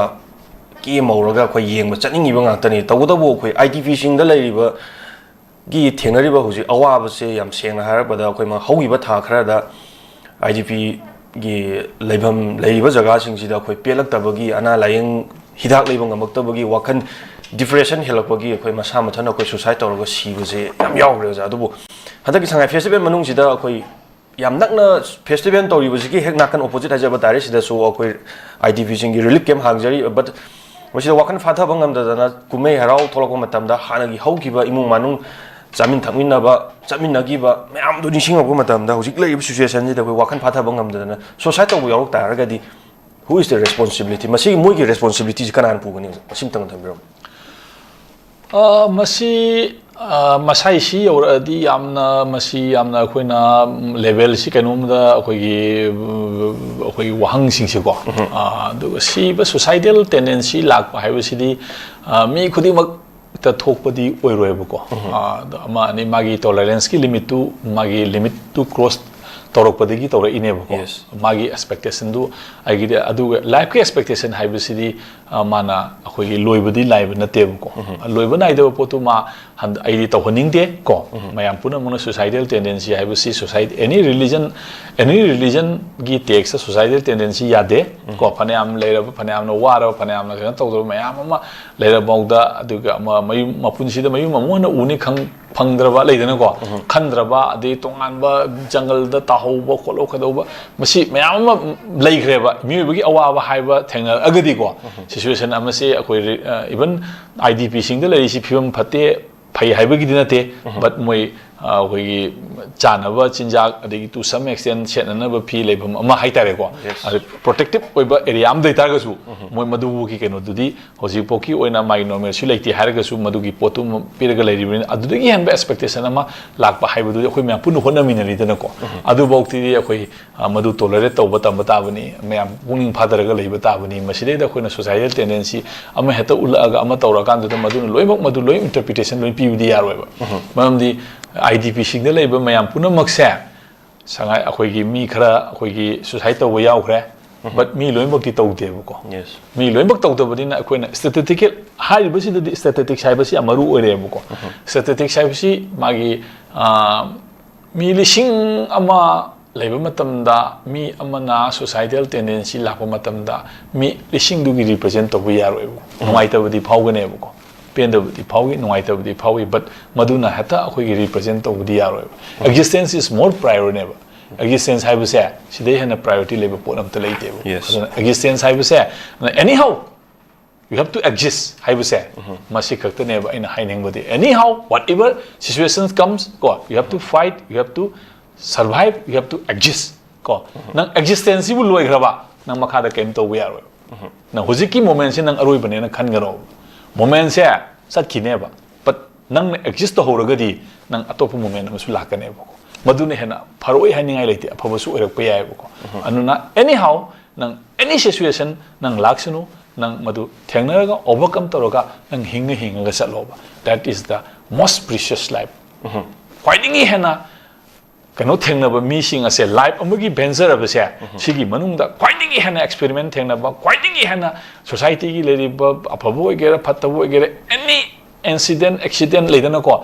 ꯃꯧꯔꯒ ꯑꯩꯈꯣꯏ ꯌꯦꯡꯕ ꯆꯠꯅꯤꯡꯉꯤꯕ ꯉꯥꯛꯇꯅꯤ ꯇꯧꯕꯇꯕꯨ ꯑꯩꯈꯣꯏ ITPꯁꯤꯡꯗ ꯂꯩꯔꯤꯕꯒꯤ ꯊꯦꯡꯅꯔꯤꯕ ꯍꯧꯖꯤꯛ ꯑꯋꯥꯕꯁꯦ ꯌꯥꯝ ꯁꯦꯡꯅ ꯍꯥꯏꯔꯕꯗ ꯑꯩꯈꯣꯏ ꯍꯧꯈꯤꯕ ꯊꯥ ꯈꯔꯗ ITPꯒꯤ ꯂꯩꯐꯝ ꯂꯩꯔꯤꯕ ꯖꯒꯥꯁꯤꯡꯁꯤꯗ ꯑꯩꯈꯣꯏ ꯄꯦꯜꯂꯛꯇꯕꯒꯤ ꯑꯅꯥ ꯂꯥꯏꯌꯦꯡ ꯍꯤꯗꯥꯛ ꯂꯩꯕ ꯉꯝꯃꯛꯇꯕꯒꯤ ꯋꯥꯈꯜ ꯗꯤꯄ꯭ꯔꯦꯁꯟ ꯍꯦꯜꯂꯛꯄꯒꯤ ꯑꯩꯈꯣꯏ ꯃꯁꯥ ꯃꯊꯟꯇ ꯑꯩꯈꯣꯏ ꯁꯨꯁꯥꯏꯠ ꯇꯧꯔꯒ ꯁꯤꯕꯁꯦ ꯌꯥꯝ ꯌꯥꯎꯈ꯭ꯔꯦ ꯑꯣꯖꯥ ꯑꯗꯨꯕꯨ ꯍꯟꯗꯛꯀꯤ ꯁꯉꯥꯏ ꯐꯦꯁꯇꯤꯚꯦꯜ ꯃꯅꯨꯡꯁꯤꯗ ꯑꯩꯈꯣꯏ ꯌꯥꯝ ꯅꯛꯅ ꯐꯦꯁꯇꯤꯚꯦꯜ ꯇꯧꯔꯤꯕꯁꯤꯒꯤ ꯍꯦꯛ ꯅꯥꯀꯟ ꯑꯣꯄꯣꯖꯤꯠ ꯍꯥꯏꯖꯕ ꯇꯥꯔꯦ ꯁꯤꯗꯁꯨ ꯑꯩꯈꯣꯏ ITPꯁꯤꯡꯒꯤ ꯔꯤꯂꯤꯐ ꯀꯦꯝꯞ ꯍꯥꯡꯖꯔꯤ ꯕꯠ ꯃꯁꯤꯗ ꯋꯥꯈꯜ ꯐꯥꯊꯕ ꯉꯝꯗꯗꯅ ꯀꯨꯝꯍꯩ ꯍꯔꯥꯎ ꯊꯣꯛꯂꯛꯄ ꯃꯇꯝꯗ ꯍꯥꯟꯅꯒꯤ ꯍꯧꯈꯤꯕ ꯏꯃꯨꯡ ꯃꯅꯨꯡ ꯆꯥꯃꯤꯟ ꯊꯛꯃꯤꯟꯅꯕ ꯆꯠꯃꯤꯟꯅꯈꯤꯕ ꯃꯌꯥꯝꯗꯨ ꯅꯤꯡꯁꯤꯡꯉꯛꯄ ꯃꯇꯝꯗ ꯍꯧꯖꯤꯛ ꯂꯩꯔꯤꯕ ꯁꯤꯆꯨꯋꯦꯁꯟꯁꯤꯗ ꯑꯩꯈꯣꯏ ꯋꯥꯈꯜ ꯐꯥꯊꯕ ꯉꯝꯗꯗꯅ ꯁꯨꯁꯥꯏꯠ ꯇꯧꯕ ꯌꯥꯎꯔꯛ ꯇꯥꯔꯒꯗꯤ ꯍꯨ ꯏꯁ ꯗ ꯔꯦꯁꯄꯣꯟꯁꯤꯕꯤꯂꯤꯇꯤ ꯃꯁꯤꯒꯤ ꯃꯣꯏꯒꯤ ꯔꯦꯁꯄꯣꯟꯁꯤꯕꯤꯂꯤꯇꯤꯁꯤ ꯀꯅꯥꯅ ꯄꯨꯒꯅꯤ ꯃꯁꯤꯃꯇꯪ ꯊꯝꯕꯤꯔꯝꯃꯨ
ꯃꯁꯤ ꯃꯁꯥꯏꯁꯤ ꯌꯧꯔꯛꯑꯗꯤ ꯌꯥꯝꯅ ꯑꯩꯈꯣꯏꯅ ꯂꯦꯚꯦꯜꯁꯤ ꯀꯩꯅꯣꯝꯗ ꯑꯩꯈꯣꯏꯒꯤ ꯋꯥꯍꯪꯁꯤꯡꯁꯤꯀꯣ ꯑꯗꯨꯒ ꯁꯤꯕ ꯁꯨꯁꯥꯏꯗꯦꯜ ꯇꯦꯟꯗꯦꯟꯁꯤ ꯂꯥꯛꯄ ꯍꯥꯏꯕꯁꯤꯗꯤ ꯃꯤ ꯈꯨꯗꯤꯡꯃꯛꯇ ꯊꯣꯛꯄꯗꯤ ꯑꯣꯏꯔꯣꯏꯕꯀꯣ ꯑꯃ ꯑꯅꯤ ꯃꯥꯒꯤ ꯇꯣꯂꯔꯦꯟꯁꯀꯤ ꯂꯤꯃꯤꯠꯇꯨ ꯀ꯭ꯔꯣꯁ ꯇꯧꯔꯛꯄꯗꯒꯤ ꯇꯧꯔꯛꯏꯅꯦꯕꯀꯣ ꯃꯥꯒꯤ ꯑꯦꯛꯁꯄꯦꯛꯇꯦꯁꯟꯗꯨ ꯑꯩꯒꯤꯗꯤ ꯑꯗꯨꯒ ꯂꯥꯏꯐꯀꯤ ꯑꯦꯛꯁꯄꯦꯛꯇꯦꯁꯟ ꯍꯥꯏꯕꯁꯤꯗꯤ ꯃꯥꯅ ꯑꯩꯈꯣꯏꯒꯤ ꯂꯣꯏꯕꯗꯤ ꯂꯥꯏꯕ ꯅꯠꯇꯦꯕꯀꯣ ꯂꯣꯏꯕ ꯅꯥꯏꯗꯕ ꯄꯣꯠꯇꯨ ꯑꯩꯗꯤ ꯇꯧꯍꯟꯅꯤꯡꯗꯦ ꯀꯣ ꯃꯌꯥꯝ ꯄꯨꯝꯅꯃꯛꯅ ꯁꯨꯁꯥꯏꯗꯦꯜ ꯇꯦꯟꯗꯦꯟꯁꯤ ꯍꯥꯏꯕꯁꯤ ꯑꯦꯅꯤ ꯔꯤꯂꯤꯖꯟꯒꯤ ꯇꯦꯛꯁꯇ ꯁꯨꯁꯥꯏꯗꯦꯜ ꯇꯦꯟꯗꯦꯟꯁꯤ ꯌꯥꯗꯦ ꯀꯣ ꯐꯅꯌꯥꯝ ꯂꯩꯔꯕ ꯐꯅꯌꯥꯝꯅ ꯋꯥꯔꯕ ꯐꯅꯌꯥꯝꯅ ꯀꯩꯅꯣ ꯇꯧꯗꯕ ꯃꯌꯥꯝ ꯑꯃ ꯂꯩꯔꯕꯐꯥꯎꯗ ꯑꯗꯨꯒ ꯃꯄꯨꯟꯁꯤꯗ ꯃꯌꯨꯝ ꯑꯃꯨꯛ ꯍꯟꯅ ꯎꯅꯤ ꯐꯪꯗ꯭ꯔꯕ ꯂꯩꯗꯅꯀꯣ ꯈꯟꯗ꯭ꯔꯕ ꯑꯗꯩ ꯇꯣꯉꯥꯟꯕ ꯖꯪꯒꯜꯗ ꯇꯥꯍꯧꯕ ꯀꯩꯗꯧꯕ ꯃꯁꯤ ꯃꯌꯥꯝ ꯑꯃ ꯂꯩꯈ꯭ꯔꯦꯕ ꯃꯤꯑꯣꯏꯕꯒꯤ ꯑꯋꯥꯕ ꯍꯥꯏꯕ ꯊꯦꯡꯅꯔꯛꯑꯒꯗꯤꯀꯣ ꯁꯤꯆꯨꯋꯦꯁꯟ ꯑꯃꯁꯤ ꯑꯩꯈꯣꯏ ꯏꯚꯟ IDPꯁꯤꯡꯗ ꯂꯩꯔꯤꯁꯤ ꯐꯤꯕꯝ ꯐꯠꯇꯦ ꯐꯩ ꯍꯥꯏꯕꯒꯤꯗꯤ ꯅꯠꯇꯦ but ꯃꯣꯏ ꯑꯩꯈꯣꯏꯒꯤ ꯆꯥꯅꯕ ꯆꯤꯟꯖꯥꯛ ꯑꯗꯒꯤ to some extent ꯁꯦꯠꯅꯅꯕ ꯐꯤ ꯂꯩꯐꯝ ꯑꯃ ꯍꯥꯏꯇꯥꯔꯦꯀꯣ ꯄ꯭ꯔꯣꯇꯦꯛꯇꯤꯞ ꯑꯣꯏꯕ ꯑꯦꯔꯤꯌꯥ ꯑꯃ ꯂꯩꯇꯥꯔꯒꯁꯨ ꯃꯣꯏ ꯃꯗꯨꯒꯤ ꯀꯩꯅꯣꯗꯨꯗꯤ ꯍꯧꯖꯤꯛꯐꯥꯎꯒꯤ ꯑꯣꯏꯅ ꯃꯥꯒꯤ ꯅꯣꯔꯃꯦꯜꯁꯨ ꯂꯩꯇꯦ ꯍꯥꯏꯔꯒꯁꯨ ꯃꯗꯨꯒꯤ ꯄꯣꯠꯇꯨ ꯄꯤꯔꯒ ꯂꯩꯔꯤꯕꯅꯤꯅ ꯑꯗꯨꯗꯒꯤ ꯍꯦꯟꯕ ꯑꯦꯛꯁꯄꯦꯛꯇꯦꯁꯟ ꯑꯃ ꯂꯥꯛꯄ ꯍꯥꯏꯕꯗꯨꯗꯤ ꯑꯩꯈꯣꯏ ꯃꯌꯥꯝ ꯄꯨꯟꯅ ꯍꯣꯠꯅꯃꯤꯟꯅꯔꯤꯗꯅꯀꯣ ꯑꯗꯨꯐꯥꯎꯇꯤꯗꯤ ꯑꯩꯈꯣꯏ ꯃꯗꯨ ꯇꯣꯂꯔꯦꯠ ꯇꯧꯕ ꯇꯝꯕ ꯇꯥꯕꯅꯤ ꯃꯌꯥꯝ ꯄꯨꯛꯅꯤꯡ ꯐꯥꯗꯔꯒ ꯂꯩꯕ ꯇꯥꯕꯅꯤ ꯃꯁꯤꯗꯩꯗ ꯑꯩꯈꯣꯏꯅ ꯁꯣꯁꯥꯏꯇꯤꯌꯦꯜ ꯇꯦꯟꯗꯦꯟꯁꯤ ꯑꯃ ꯍꯦꯛꯇ ꯎꯠꯂꯛꯑꯒ ꯑꯃ ꯇꯧꯔꯀꯥꯟꯗꯨꯗ ꯃꯗꯨꯅ ꯂꯣꯏꯅꯃꯛ ꯃꯗꯨ ꯂꯣꯏ ꯏꯟꯇꯔꯄ꯭ꯔꯤꯇꯦꯁꯟ ꯂꯣꯏ ꯄꯤꯕꯗꯤ ꯌꯥꯔꯣꯏꯕ ꯃꯔꯝꯗꯤ IDPꯁꯤꯡꯗ ꯂꯩꯕ ꯃꯌꯥꯝ ꯄꯨꯝꯅꯃꯛꯁꯦ ꯁꯉꯥꯏ ꯑꯩꯈꯣꯏꯒꯤ ꯃꯤ ꯈꯔ ꯑꯩꯈꯣꯏꯒꯤ ꯁꯨꯁꯥꯏꯠ ꯇꯧꯕ ꯌꯥꯎꯈ꯭ꯔꯦ but ꯃꯤ ꯂꯣꯏꯅꯃꯛꯇꯤ ꯇꯧꯗꯦꯕꯀꯣ ꯃꯤ ꯂꯣꯏꯅꯃꯛ ꯇꯧꯗꯕꯅꯤꯅ ꯑꯩꯈꯣꯏꯅ ꯁ꯭ꯇꯦꯇꯤꯁꯇꯤꯀꯦꯜ ꯍꯥꯏꯔꯤꯕꯁꯤꯗꯗꯤ ꯁ꯭ꯇꯦꯇꯤꯁꯇꯤꯛꯁ ꯍꯥꯏꯕꯁꯤ ꯌꯥꯝ ꯃꯔꯨ ꯑꯣꯏꯔꯦꯕꯀꯣ ꯁ꯭ꯇꯦꯇꯤꯁꯇꯤꯛꯁ ꯍꯥꯏꯕꯁꯤ ꯃꯥꯒꯤ ꯃꯤ 1,000,000 ꯂꯩꯕ ꯃꯇꯝꯗ ꯃꯤ ꯑꯃꯅ ꯁꯣꯁꯥꯏꯇꯤꯌꯦꯜ ꯇꯦꯟꯗꯦꯟꯁꯤ ꯂꯥꯛꯄ ꯃꯇꯝꯗ ꯃꯤ 1,000,000ꯗꯨꯒꯤ ꯔꯤꯄ꯭ꯔꯖꯦꯟ ꯇꯧꯕ ꯌꯥꯔꯣꯏꯕ ꯅꯨꯡꯉꯥꯏꯇꯕꯗꯤ ꯐꯥꯎꯒꯅꯦꯕꯀꯣ ꯄꯦꯟꯗꯕꯗꯤ ꯐꯥꯎꯏ ꯅꯨꯡꯉꯥꯏꯇꯕꯗꯤ ꯐꯥꯎꯏ but ꯃꯗꯨꯅ ꯍꯦꯛꯇ ꯑꯩꯈꯣꯏꯒꯤ ꯔꯤꯄ꯭ꯔꯖꯦꯟ ꯇꯧꯕꯗꯤ ꯌꯥꯔꯣꯏꯕ ꯑꯦꯛꯖꯤꯁꯇꯦꯟꯁ इज मोर प्रायोरनेब existence हाइबसे सिदे हेन प्रायोरिटी लेबे पोट अमत लेतेबो अदुना existence हाइबसे anyhow you have to exist हाइबसे मसी खक्तनेबा इन हाइनिंगबदि anyhow whatever situations comes को you have to fight you have to survive you have to exist को नंग existence बु लोइग्रबा नंग मखादा केम तोबो यारो नंग हुजिकी मोमेंट से नंग अरोय बनेना खनगरो मोमेंट से सटखिनेबा but नंग exist होरगदि नंग अतोप मोमेंट अमसु लाकनेबो मधुने हेना फरोई हाइनिंगाई लेते अफबसु ओरक यायबको अनुना anyhow नंग any situation नंग लाक्सनु नंग मधु थेंगनरगा ओवरकम तोरगा नंग हिंगगा चलोबा that is the most precious life क्वाइदिंगी हेना कनो थेंगनबा मीसिंग असे लाइफ अमगी भेंजर अबसे सिगी मनुंगदा क्वाइदिंगी हेना एक्सपेरिमेंट थेंगनबा क्वाइदिंगी हेना सोसाइटी की लेरिबा अफबो ओगेरा फतबो ओगेरा any incident accident लेदनको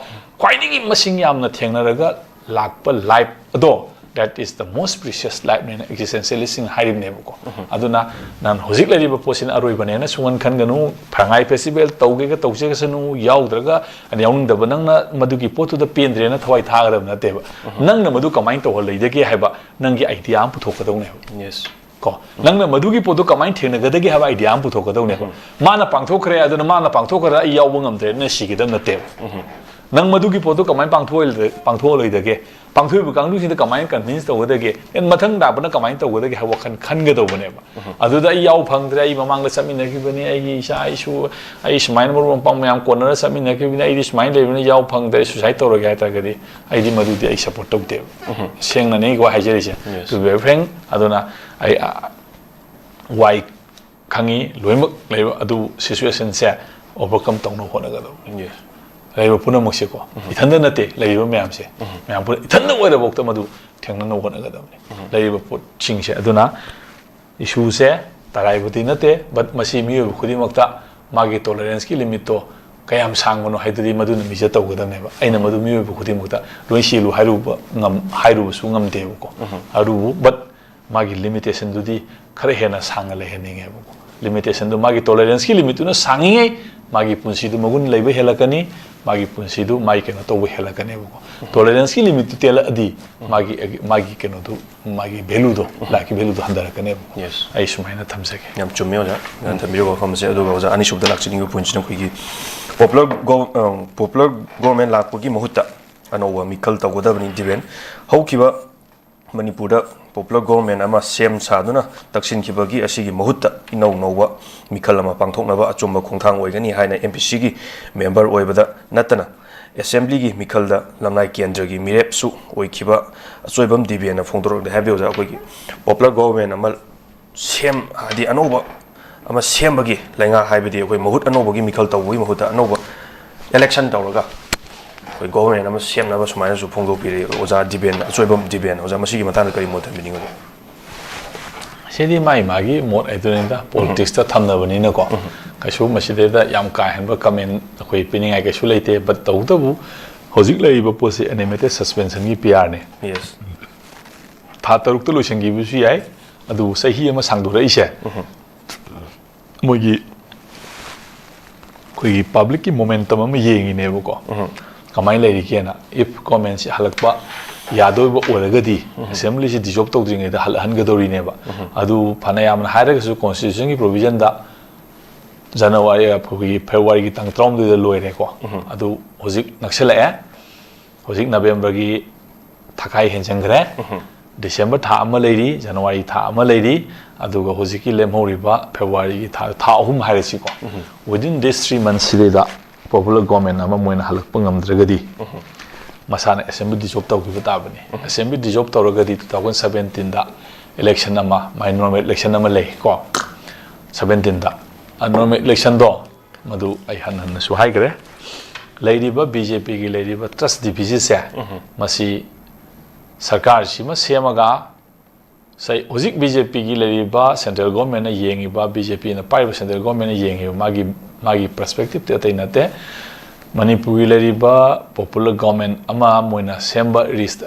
क्वाइदिंगी मसिंग यामना थेंगनरगा lakpa life ado that is the most precious life ne existentialist sing harim ne ko aduna nan hojik lariba posin aroi bane na sungan khan ganu phangai festival tauge ga tauche ga sanu yaudраga ani yaung da banang na madugi potu da pendre na thawai thagadam na teba nang na madu kamain to holai dege haiba nang gi idea am puthok kadau ne yes ko nang na madugi potu kamain thena ga dege haba idea am puthok kadau ne mana pangthokre aduna mana pangthokra ai yaw ngamdre na sigidam na teba नंग मधुकी पोतो कमाय पांगथो लैदगे पांगथोइबो कांगलुसिंद कमाय convince तौगदगे N मथंग दाबना कमाय तौगदगे हा वखन खनगदौबनेबा अदुदा आई याव फंगद्रे आई ममांग समिनखिबनी आई इसा आइसु आई स्माइन मोर पंग मयाम Conor समिनखिबनी आई स्माइन लेबनी याव फंगद्रे suicide तौरगे हातागदि I मधुदि I support तौदे सेंगना ने गो हाइजरिसे टु बी फ्रैंक अदुना आई वाई खंगी लोइमक लेबा अदु सिचुएशन से ओवरकम तौनो होनगदौ लेबा पुनमक्सेको इथंद नते लेबा म्याम से म्याम पुन इथंद ओइरबोक्त मधु थेंगननो होनगदबने लेबा पोट चिंगसे अदुना इशू से तराइबति नते बट मसी मियो खुदिमक्ता मागे टॉलरेंस की लिमिट तो कयाम सांगनो हाइदि मधुन मिसे तौगदनेबा आइना मधु मियो खुदिमक्ता लोइसिलु हाइरुबसु ngamदेबको अरु बट मागे लिमिटेशन दुदि खरे हेना सांग लेहेनिंगेबको लिमिटेशन दु मागे टॉलरेंस की लिमिट तुना सांगिङै मागी पुंसीदु मगुन लेबे हेलकनी मागी पुंसीदु माई केनो तो हेलकनेबको टॉलरेंस की लिमिट तेल अदि मागी केनो दु मागी वैल्यू दो लाकी वैल्यू दो हंदरकनेबको यस आई सुमाइना थमसके याम चुम्मे ओजा गन थमिरो फमसे अदुगा ओजा अनि सुबदा लाक्सिनिगु पुंसिना खुगी पॉपुलर गवर्नमेंट लाकपगी महुत्ता अनोवा मिकल तगोदबनि डिबेन हौकिबा मणिपुर पॉपुलर गवर्नमेंट अमा सेम सादुना तक्सिनखिबगी असिगी महुत्ता इनौ नौवा मिखल अमा पांथोकनबा अचुम्बा खोंथांग ओइगनी हाइना एमपीसी की मेंबर ओइबदा नतना असेंबली की मिखलदा लमनाई केंद्र की मिरेपसु ओइखिबा अचोइबम डिबेन फोंदोरक हाबियोजा अखोगी पॉपुलर गवर्नमेंट अमा सेम आदि अनौबा अमा सेमबगी लैंगा हाइबदी अखोइ महुत अनौबगी मिखल तौबगी महुत्ता अनौबा इलेक्शन तौरगा गवर्नमेंट अमा सेमनाबा सुमाइनासु फोंदोपिरे ओजा डिबेन अचोइबम डिबेन ओजा मसिगी मताना करि मोथ मिनिंगो सेदी माई मागी मोट आइदोनिदा पॉलिटिक्स ता थमनबनिना को कैसु मसिदेदा याम का हेनबा कमेंट अखोइ पिनिंगाय कैसु लेते बट तौदबु होजिक लैबा पोसे एनिमेटेड सस्पेंशन की पीआर ने यस था तरुक तो लोइसंगी बुसु याय अदु सही अमा सांगदोरइसे मोगी कोई पब्लिक की मोमेंटम अमा येंगिनेबको कमाई लेरिकेना इफ कमेंट्स हलकपा यादोइबा ओरगदी असेंबली से डिसॉल्व तौद्रिङैदा हलहनगदोरिनेबा अदु फना यामना हाइरगसु कॉन्स्टिट्यूशन की प्रोविजन दा January February ki tang trom de loire ko adu hojik naksela e hojik November gi thakai henjangre December tha ama leiri January tha ama leiri adu ga hojik ki lemhori ba February gi tha ahum hairesi ko within these 3 months da popular government ama moina halak pangam dragadi masana assembly dissolve taw ki batabani assembly dissolve tawragadi 2017 da election ama minor election ama lei ko 17 da normal election do madu ai han su hai gre lady ba BJP ki lady ba trust deficit se masi sarkar si ma semaga sai hozik BJP ki lady ba central government na yengi ba BJP na pai central government na yengi magi perspective te tai nate manipuri lady ba popular government ama moina semba rist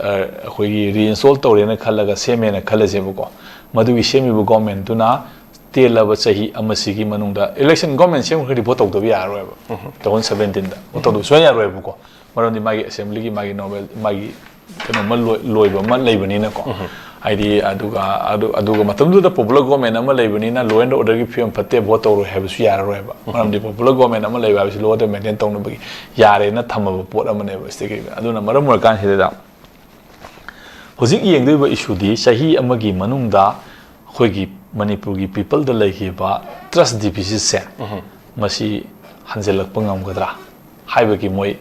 khoi reinstall tawre na khalaga semena khalaje buko madu gi semi bu government tuna Telaba sahi amasigi manungda election government sem khari vote to ya ro ba 2017 da vote do so ya ro bu ko marandi magi assembly gi magi novel magi kano mal loiba mal leibani na ko aidi aduga matamdu da popular government ama leibani na law and order gi fiam phatte vote ro have su ya ro ba marandi popular government ama leiba bi law and maintain tong na bagi yare na thamaba pot amane ba stage aduna maram kan hida hojik yengdoi ba issue di sahi amagi manungda khoi Manipur ki people da lagi ba trust deficit se masi hanjelak pangam gadra haiba ki moi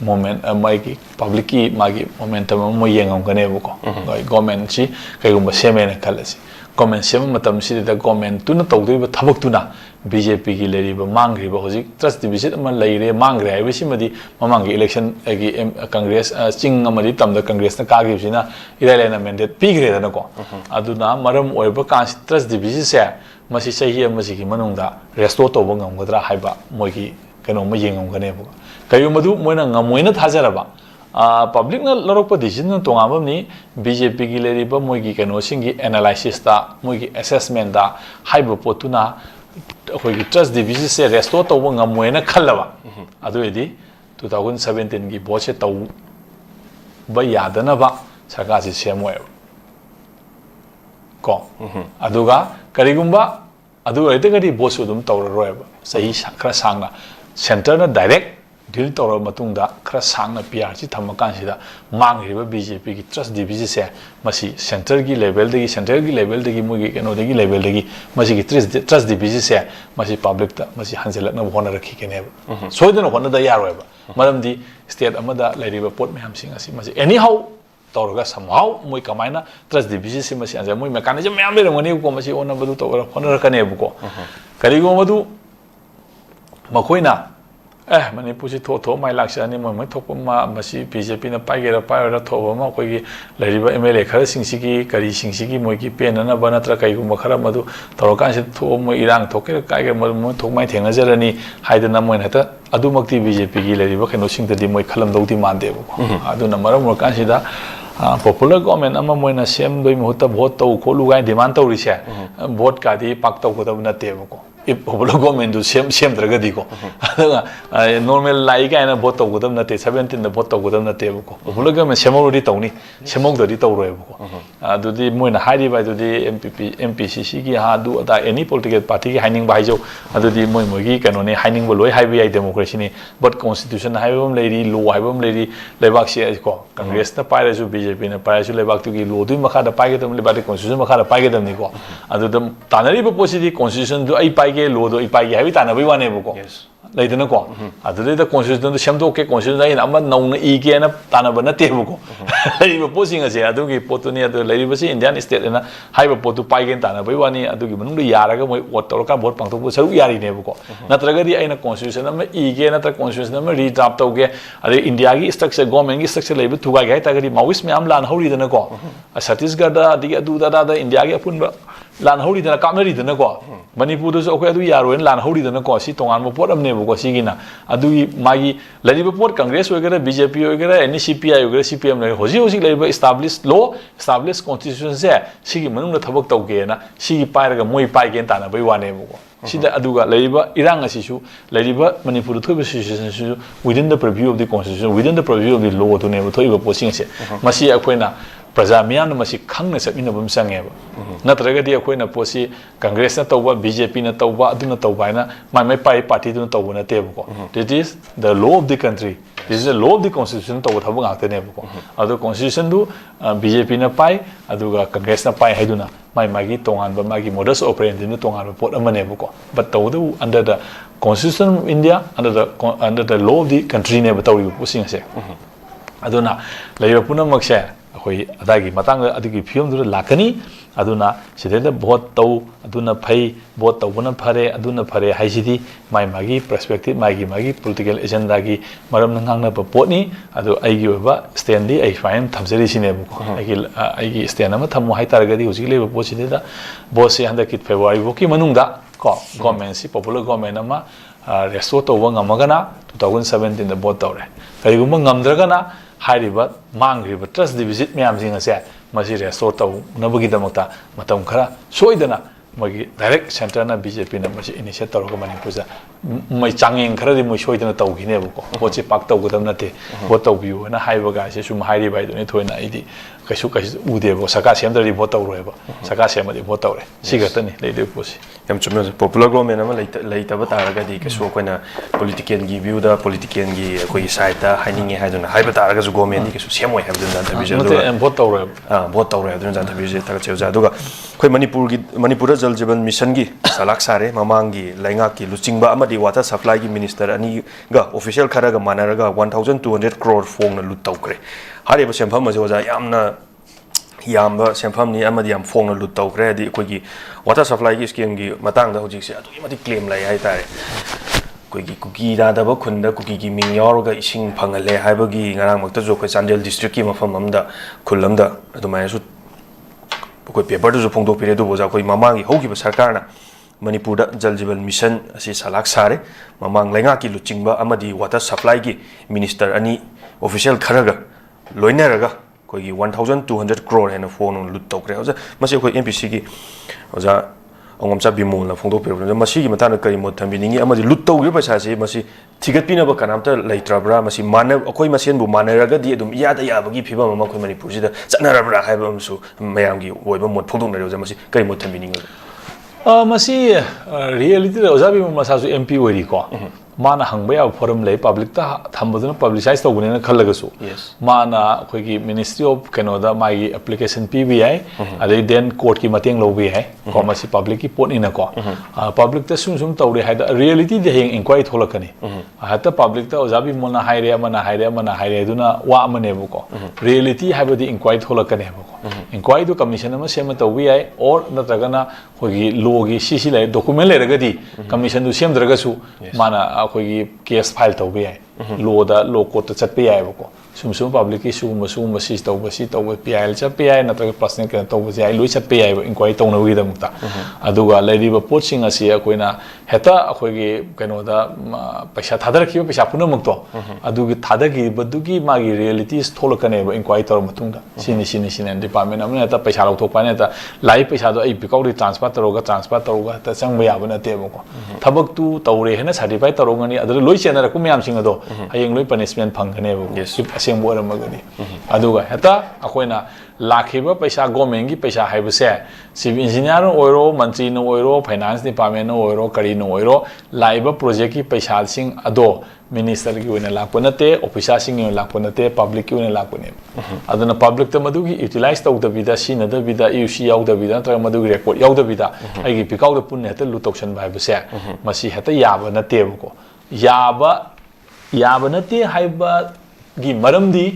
moment mai ki public ki magi momentum moi yengam gane bu ko government chi kaigum semena kalasi government sem matam si da government tuna tawdoi ba thabak tuna BJP ki leri ba mangri ba hojik trust deficit ama leire mangre ai bisi madi mamang election agi congress ching amadi tamda congress na kagi sina iralena mandate pigre da ko aduna maram oiba kan trust deficit se masi sahi amasi ki manungda restore to bangam gadra haiba moi ki kano ma yengam gane bu kayu madu moina ngamoina thajara ba public na lorok decision to ngam ni BJP ki leri ba moi ki kano singi analysis da moi ki assessment da haiba potuna khoi trust deficit se restore to ngam moina khallaba adu edi 2017 gi boche to ba yadana ba sarkar si semoy ko aduga karigumba adu ede gari bosu dum tawra roeba sahi khara sangna center na direct deal tawra matungda khara sangna PR chi thamakan sida mangriba BJP ki trust deficit se masi center gi level degi mugi keno degi level degi masi ki trust deficit se masi public ta masi hanselak na hona rakhi kene soidana hona da yaroeba maramdi state amada lairiba pot meham sing asi masi anyhow tawraga somehow moi kamaina trust deficit se masi anja moi mechanism meham le ngani ko masi ona badu tawra hona rakane bu ko karigo madu makoina Manipur si tho mai laksani moi thok ma masi BJP na paigera paira tho ma koi gi lariba MLA khara singsigi kari singsigi moi gi pen na bana tra kai gum khara madu torokan si tho moi irang thoke kai ge mo thok mai thengna jarani haidana moi na ta adu makti BJP gi lariba kheno singta di moi khalam doti mande bu adu na maram kan si da popular government ama moi na sem doi muhta vote to kholu gai demand to ri se vote ka di pak to ko na te bu ko popular government do sem dragadi ko normal lai ka na vote to godam na te 17 na vote to godam na te ko popular government semori tawni semok dori taw roi ko adu di moina hairi bai du di MPCC gi ha du da any political party gi haining bai jo adu di moi gi kano ne haining bo loi hai bi democracy ni but constitution haibam lady law haibam lady lebak si ko congress na pai ju BJP na pai ju lebak tu gi law du makha da pai ge dam lebak constitution makha da pai ge dam ni ko adu dam tanari bo posi constitution du ai pai ge law do ai pai ge hai ta na bai wane bo ko laidana ko adu da constitution du sem do ke constitution ai na nau na i ge na ta na ba na te bo ko lai bo posi nga se adu gi potuni adu lai ba si indian state na hai ba potu pai ge ta na bai wani adu gi manung du yara ga moi vote to ka vote pang to saru yari ne bo ko na tra ga di ai na constitution na i ge na tra constitution na redraft to ge ade india gi structure government gi structure lai ba thu ga ta ga di mawis myam lan hori da na ko Chhattisgarh da di adu da india gi apun ba lan hori da ka mari da na ko manipur do so ko adu yaro en lan hori da na ko si tongan mo pot am ne bo ko si gi na adu gi magi lai ba pot congress ho gera BJP ho gera any CPI ho gera CPM lai hoji lai ba established law established constitution se si gi manung na thabak tau ge na si gi pai ra moi pai gen ta na bai wane bo ko sida aduga laiba irang asi su laiba manipur thoiba situation su within the purview of the constitution within the purview of the law to ne thoiba posing se masi akoina प्रजा मियाम मसी खंगना चटमिनबम संगेबा नत्रगदी अखोइना पोसी कांग्रेस ना तौबा BJP ना तौबा अदुना तौबाइना माइ पाई party दुना तौबा नतेबको this is the law of the country this is the law of the constitution तौबा थबो गाक्तनेबको अदु कॉन्स्टिट्यूशन दु बीजेपी ना पाई अदुगा कांग्रेस ना पाई हाइदुना माइ मागी तोंगानबा मागी मोडस ऑपरेंडी ना तोंगानबा पोट अमनेबको बट तौदु under the constitution of India under the law of the country ने बताउ पुसिंगसे अदुना लेबा पुनमक्से अखोई अदागी मतंग अदुगी फिल्म दु लाकनी अदुना सिदेदा भोट तौ अदुना फै भोट तौबना फरे हाइसिदी माइ मागी पर्सपेक्टिव मागी पॉलिटिकल एजेंडा की मरम नंगांगना पोटनी अदु आइगी ओबा स्टैंडी आई फाइन थमजरी सिनेबको आइगी स्टैंड अमा थमो हाइतारगदी हुजि लेबा पोट सिदेदा भोट से हंदा कित फेब्रुवारी बोकी मनुंगदा को गवर्नमेंट सी पॉपुलर गवर्नमेंट अमा रेस्टोर तौबा ngamagana 2017 दा भोट तौरे करिगुम ngamdragana हाइरिबा मांग्रिबा ट्रस्ट डिविजिट म्याम सिंग असे मसी रेस्टोर तौनबगीदमक्ता मतम खरा सोइदना मगी डायरेक्ट सेंटर ना बीजेपी ना मसी इनिशिएट तौरग मणिपुर मै चांगें खरदि मै सोइदना तौगिनेबको भोटसे पाक तौगदम नते भोट तौबियो ना हाइबगा से सुम हाइरिबा इदुने थोइना इदि कैसु उदेबो सका सेमदरि भोट तौरोयबो सका सेमदि भोट तौरे सिगतनी लेदे पोसी
यम चुमे पॉपुलर गवर्नमेंट अमा लेतब तारगदी कैसु कोइना पॉलिटिकल की व्यू दा पॉलिटिकल की कोई साइड दा हाइनिंगे हाइदुना हाइबा तारगजु गवर्नमेंट कैसु सेमोय हाइबदुन जानता बिजे
नते भोट तौरोय
भोट तौरोय अदुन जानता बिजे ताग चेउजा दुगा कोइ मणिपुर जल जीवन मिशन की सलाक सारे ममांगी लैंगा की लुचिंगबा अमदी वाटर सप्लाई की मिनिस्टर अनि गा ऑफिशियल खरगा मानरगा 1200 crore फोंग न लुट तौक्रे हारिबा सेंफम मजोजा यामना यामबा सेंफमनी अमदी याम फोंग न लुट तौक्रे दि कोइगी वाटर सप्लाई की स्कीम की मतंग दा हुजिक से अदुगी मति क्लेम लै हाइ तारे कोइगी कुकी दादबा खुंदा कुकी की Ming यावरगा इसिंग फंगले हाइबगी ngarang makta jo koi Chandel district की मफम अमदा खुलमदा अदुमायसु कोई पेपर जो फोंदो पिरे दु बोजा कोई ममांगी होगी सरकार मणिपुर जल जीवन मिशन असी सलाक सारे ममांग लैंगा की लुचिंगबा अमदी वाटर सप्लाई की मिनिस्टर अनि ऑफिशियल खरगा लोइनरगा कोई 1200 crore है फोन लुट तौक्रे ओजा मसे कोई एमपीसी की ओजा अंगमचा बिमोल ना फोंदो पिरे मसी की मतान करी मोत थंबिनिंगी अमदी लुट तौगे पैसा से मसी थिगतपिनब कनामता लेत्रब्रा मसी मानव अखोई मसेनबु मानरगदी अदुम यादा याबगी फिबम अमा कोई मणिपुर सिदा चनरब्रा हाइबमसु मयामगी ओइबा मोत फोंदोंनरे ओजा मसी करी मोत थंबिनिंगी
मसी रियलिटी ओजाबी मसासु एमपी ओइरी को माना हंगबा या फोरम ले पब्लिक ता थंबदुना पब्लिसाइज तौगने खलगसु माना अखोगी मिनिस्ट्री ऑफ कैनोदा मागी एप्लीकेशन पीबीआई अदे देन कोर्ट की मतेंग लोबी है को मसी पब्लिक की पोट इना को पब्लिक ता सुम तौरे हाइदा रियलिटी दे हेंग इंक्वायरी थोलकनी हाता पब्लिक ता ओजाबी मोना हाइरे मना हाइरे दुना वा अमनेबो को रियलिटी हाइबदी इंक्वायरी थोलकनी है इंक्वायरी दो कमीशन अमा सेम तौबी है और नत्रगना खोगी लोगी सीसी ले डॉक्यूमेंट लेरगदी कमीशन दु सेमद्रगसु माना अखोगी केस फाइल तौबी है लोदा लो कोर्ट चटपे यायबको सुम पब्लिक की सुम सी तौब पीआईएल चटपे याय नत्रग पर्सनल के तौब जाय लोई चटपे याय इंक्वायरी तौनबगी दमुक्ता अदुगा लेरिबा पोचिंग असि अखोइना हेता अखोगी कैनोदा पैसा थादरखिबा पैसा पुनमुक्तो अदुगी थादगी बदुगी मागी रियलिटीज थोलकनेबा इंक्वायरी तौर मतुंगदा सिनी डिपार्टमेंट अमने हेता पैसा लौथोकपाने हेता लाई पैसा दो आई बिकाउडी ट्रांसफर तौरगा हेता चंगबा याबा नतेबको थबक तु तौरे हेना सर्टिफाई तौरगनी अदर लोई चेनरकु म्याम सिंग अदो हयेंग लोई पनिशमेंट फंगनेबो असेंबो अरमगदी अदुगा हेता अखोइना लाखिबा पैसा गवर्नमेंट की पैसा हाइबसे सिविल इंजीनियर ओइरो मंत्री न ओइरो फाइनेंस डिपार्टमेंट न ओइरो करी न ओइरो लाइबा प्रोजेक्ट की पैसा सिंग अदो मिनिस्टर की ओइना लापो नते ऑफिसर सिंग की लापो नते पब्लिक की ओइना लापो ने अदना पब्लिक त मदुगी यूटिलाइज तौदबिदा सिनदबिदा यूसी याउदबिदा नत्र मदुगी रेकॉर्ड याउदबिदा आइगी पिकाउद पुन्ने हेता लुटोक्सन भाइबसे मसी हेता याबा नतेबको याबा नते हाइबा गी मरमदी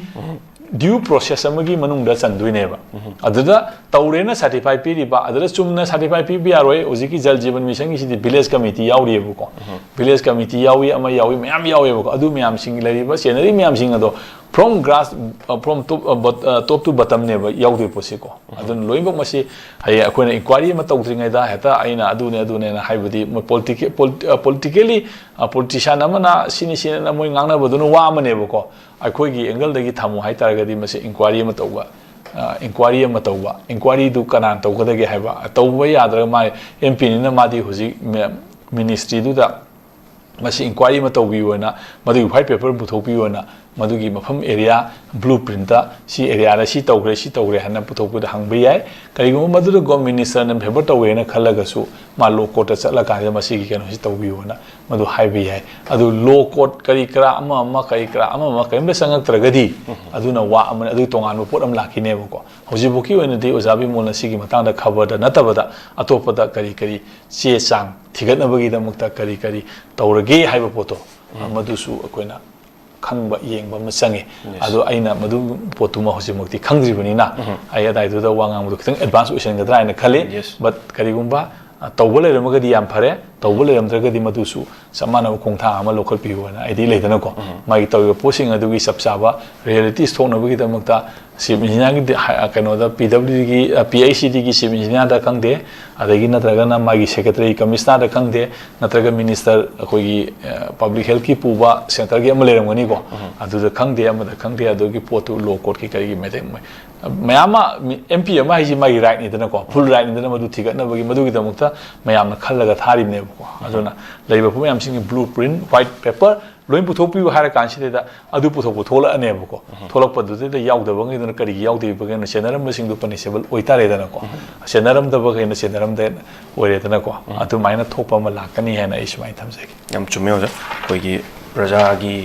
ड्यू प्रोसेस अमगी मनुंगदा चंदुइनेबा अदुदा तौरेना सर्टिफाई पीरिबा अदुदा चुमना सर्टिफाई पीबी यारोय ओजिकी जल जीवन मिशन की विलेज कमिटी याउरिबको विलेज कमिटी याउई अमा याउई मयाम याउइबको अदु मयाम सिंग लरिबा सेनरी मयाम सिंग अदो from grass from top to bottom ने याउदे पोसिको अदुन लोइबक मसी हाय अखोना इंक्वायरी म तौद्रिङैदा हेता आइना अदुने हाइबदी पॉलिटिकली पॉलिटिशियन अमना सिनी मोय ngangnabaduna wa amanebako अखोगी एंगल दगी थामु हाय तारगदी मसे इंक्वायरी म तौबा इंक्वायरी दु कनान तौगदगे हायबा तौबा याद्र मा एमपी नि मादी हुजी मिनिस्ट्री दुदा मसी इंक्वायरी म तौबी होना मदु व्हाइट पेपर बुथोपी होना मधुगी मफम एरिया ब्लूप्रिंट सी एरिया सी तौग्रे हना पुथोकपुद हंगबे याय करिगो मधुद गवर्नमेंट मिनिस्टर न फेवर तौवेना खलगसु मा लो कोर्ट चला काजे मसी की कनो सी तौबियोना मधु हाइबे याय अदु लो कोर्ट करी करा अमा करी करा अमा करिम संगत्रगदी अदुना वा अमन अदु तोंगान पोट अम लाखिनेबको हौजिबुकी ओइनदि ओजाबी मोलना सिगी मतंगदा खबर नतबदा अतोपदा करी चे सांग थिगतनबगी दमुक्ता करी तौरगे हाइबो पोतो मधुसु अकोइना खंगबा येंगबा म संगे अदो आइना मधु पोतुमा हौजिमक्ति खंगद्रिबनिना आइ अदाइदुदा वांगांगदु खितंग एडवांस ओइसनगद्रा आइना खले बट करिगुंबा तौबो लेरमगदी याम फरे तौबो लेरमद्रगदी मधुसु समानव खोंथा अमा लोकल पियोना आइदि लेदनको मागी तौयो पोसिंग अदुगी सबसाबा रियलिटीज थोनबगी दमुक्ता सिविल इंजीनियरिंग कनोदा पीडब्ल्यूडी की पीआईसीडी की सिविल इंजीनियर दा खंगदे अदगी नत्रगना मागी सेक्रेटरी कमिश्नर दा खंगदे नत्रगा मिनिस्टर अखोगी पब्लिक हेल्थ की पुबा सेंटर की अमलेरमगनी को अदुदा खंगदे अमदा खंगदे अदुगी पोतु लो कोर्ट की करिगी मेते मयामा एमपी अमा हाइजी मागी राइट निदनको फुल राइट निदना मधु थिगतनबगी मधुगी दमुक्ता मयामना खल्लगा थारिबनेबको अदुना लेबा पुमयाम सिंगी ब्लूप्रिंट व्हाइट पेपर लोइन पुथोपियो हारा कांसिदेदा अदु पुथोपो थोलअनेबको थोलकपदुदे यावदबंगेदना करी यावदेबगेना सेनरमसिंगदु पनिशेबल ओइतारेदनको सेनरमदबगेना सेनरमदे ओइरेदनको अदुमाइना थोपमा लाकनी हैना इस्माइ थमजेगी
यम चुमे होजा कोइगी प्रजागी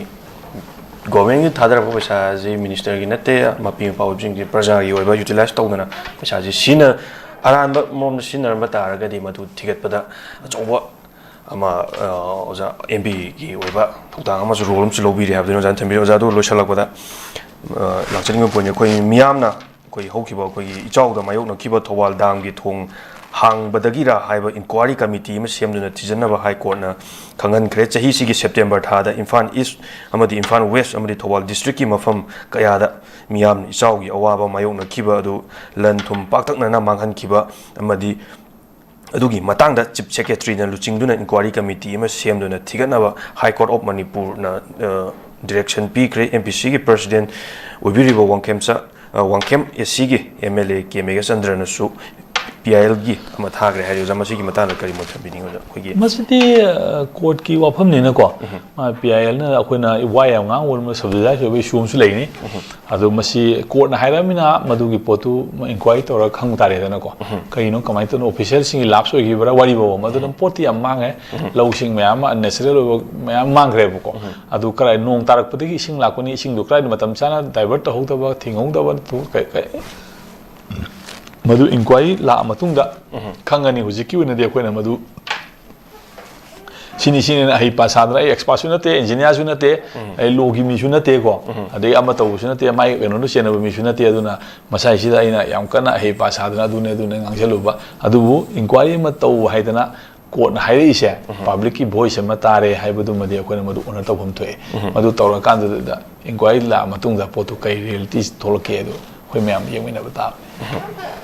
गवर्नमेंट की थादरप पैसा जी मिनिस्टर की नते मपी पाउजिंग की प्रजा की ओइबा यूटिलाइज तौदना पैसा जी सिन अरानब मोम सिनरम तारगदी मधु थिगतपदा अचौबा अमा ओजा एमपी की ओइबा थौदांग अमा रोल अमसु लौबिरि हाबदिनो जान थंबि ओजा दो लोइसलकपदा लाचनिंग पोइन कोइ मियामना कोइ हौखिबा कोइ इचाउदा मायोकना किबा थौवाल दाम की थोंग हांगबदगिरा हाइबा इंक्वायरी कमिटी में सेमदुना थिजनबा हाई कोर्ट ना खंगनख्रे चही सिगी सेप्टेम्बर थादा इम्फाल ईस्ट अमदी इम्फाल वेस्ट अमदी थौबाल डिस्ट्रिक्ट की मफम कयादा मियाम इचाउगी अवाबा मायोकना किबा अदु लन थुम पाक्तकना मांगहन किबा अमदी अदुगी मतंगदा चीफ सेक्रेटरी ना लुचिंगदुना इंक्वायरी कमिटी में सेमदुना थिगनबा हाई कोर्ट ऑफ मणिपुर ना डायरेक्शन पीख्रे एमपीसी की प्रेसिडेंट ओबिरिबो वांगखेम एसी की एमएलए केमेगा चंद्रनसु PIL की थाग्रे है मसी की मतान करी मोथबीनी
मसिदी कोर्ट की वाफम ने को PIL ना अखोना वाय ngang वर सब्जेक्ट जो इशूमसु लेनी अदो मसी कोर्ट ना हाइरामिना मदुगी पोतु इंक्वायरी तौर खंग तारे दनको कइनो कमाइ तनो ऑफिशियल सिंग लाप्स ओगी बरा वारी बो मदुन पोती अम मांगे लौसिंग मयाम अननेसेसरी मयाम मांग्रे बको अदु कराय नोंग तारकपदगी सिंग लाकोनी सिंग दु कराय मतम चाना डाइवर्ट होतबा थिंगौदबा तु मधु इंक्वायरी ला मतुंगदा खंगनी हुजिकी उनदे अखोना मधु सिनी हई पासादना एक्सपर्ट सुनते इंजीनियर सुनते लोगी मी सुनते को अदे अमा तौ सुनते माइ कनो सेनब मी सुनते अदुना मसाइ सिदा आइना याम कना हई पासादना दुने ngangjaloba अदुबु इंक्वायरी म तौ हाइदना कोर्ट हाइरेइसे पब्लिक की वॉइस अमा तारे हाइबदु मदे अखोना मधु ओनर तौफम थोए मधु तौरा कांददा इंक्वायरी ला मतुंगदा पोतु कै रियलिटीज थोलके अदु खoi मैम येमिनब ता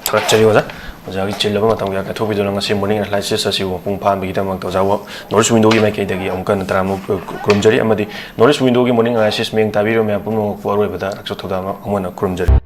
थरचरी होजा ओजागी चिल्लबा मतम या कथोबिदोना ngasi morning analysis asi wo pung phan bigi tamang to jawo north window gi mai kai dagi amkan tramu kurumjari amadi north window gi morning analysis meng tabiro me apum no ko aroi bada akso thoda amana kurumjari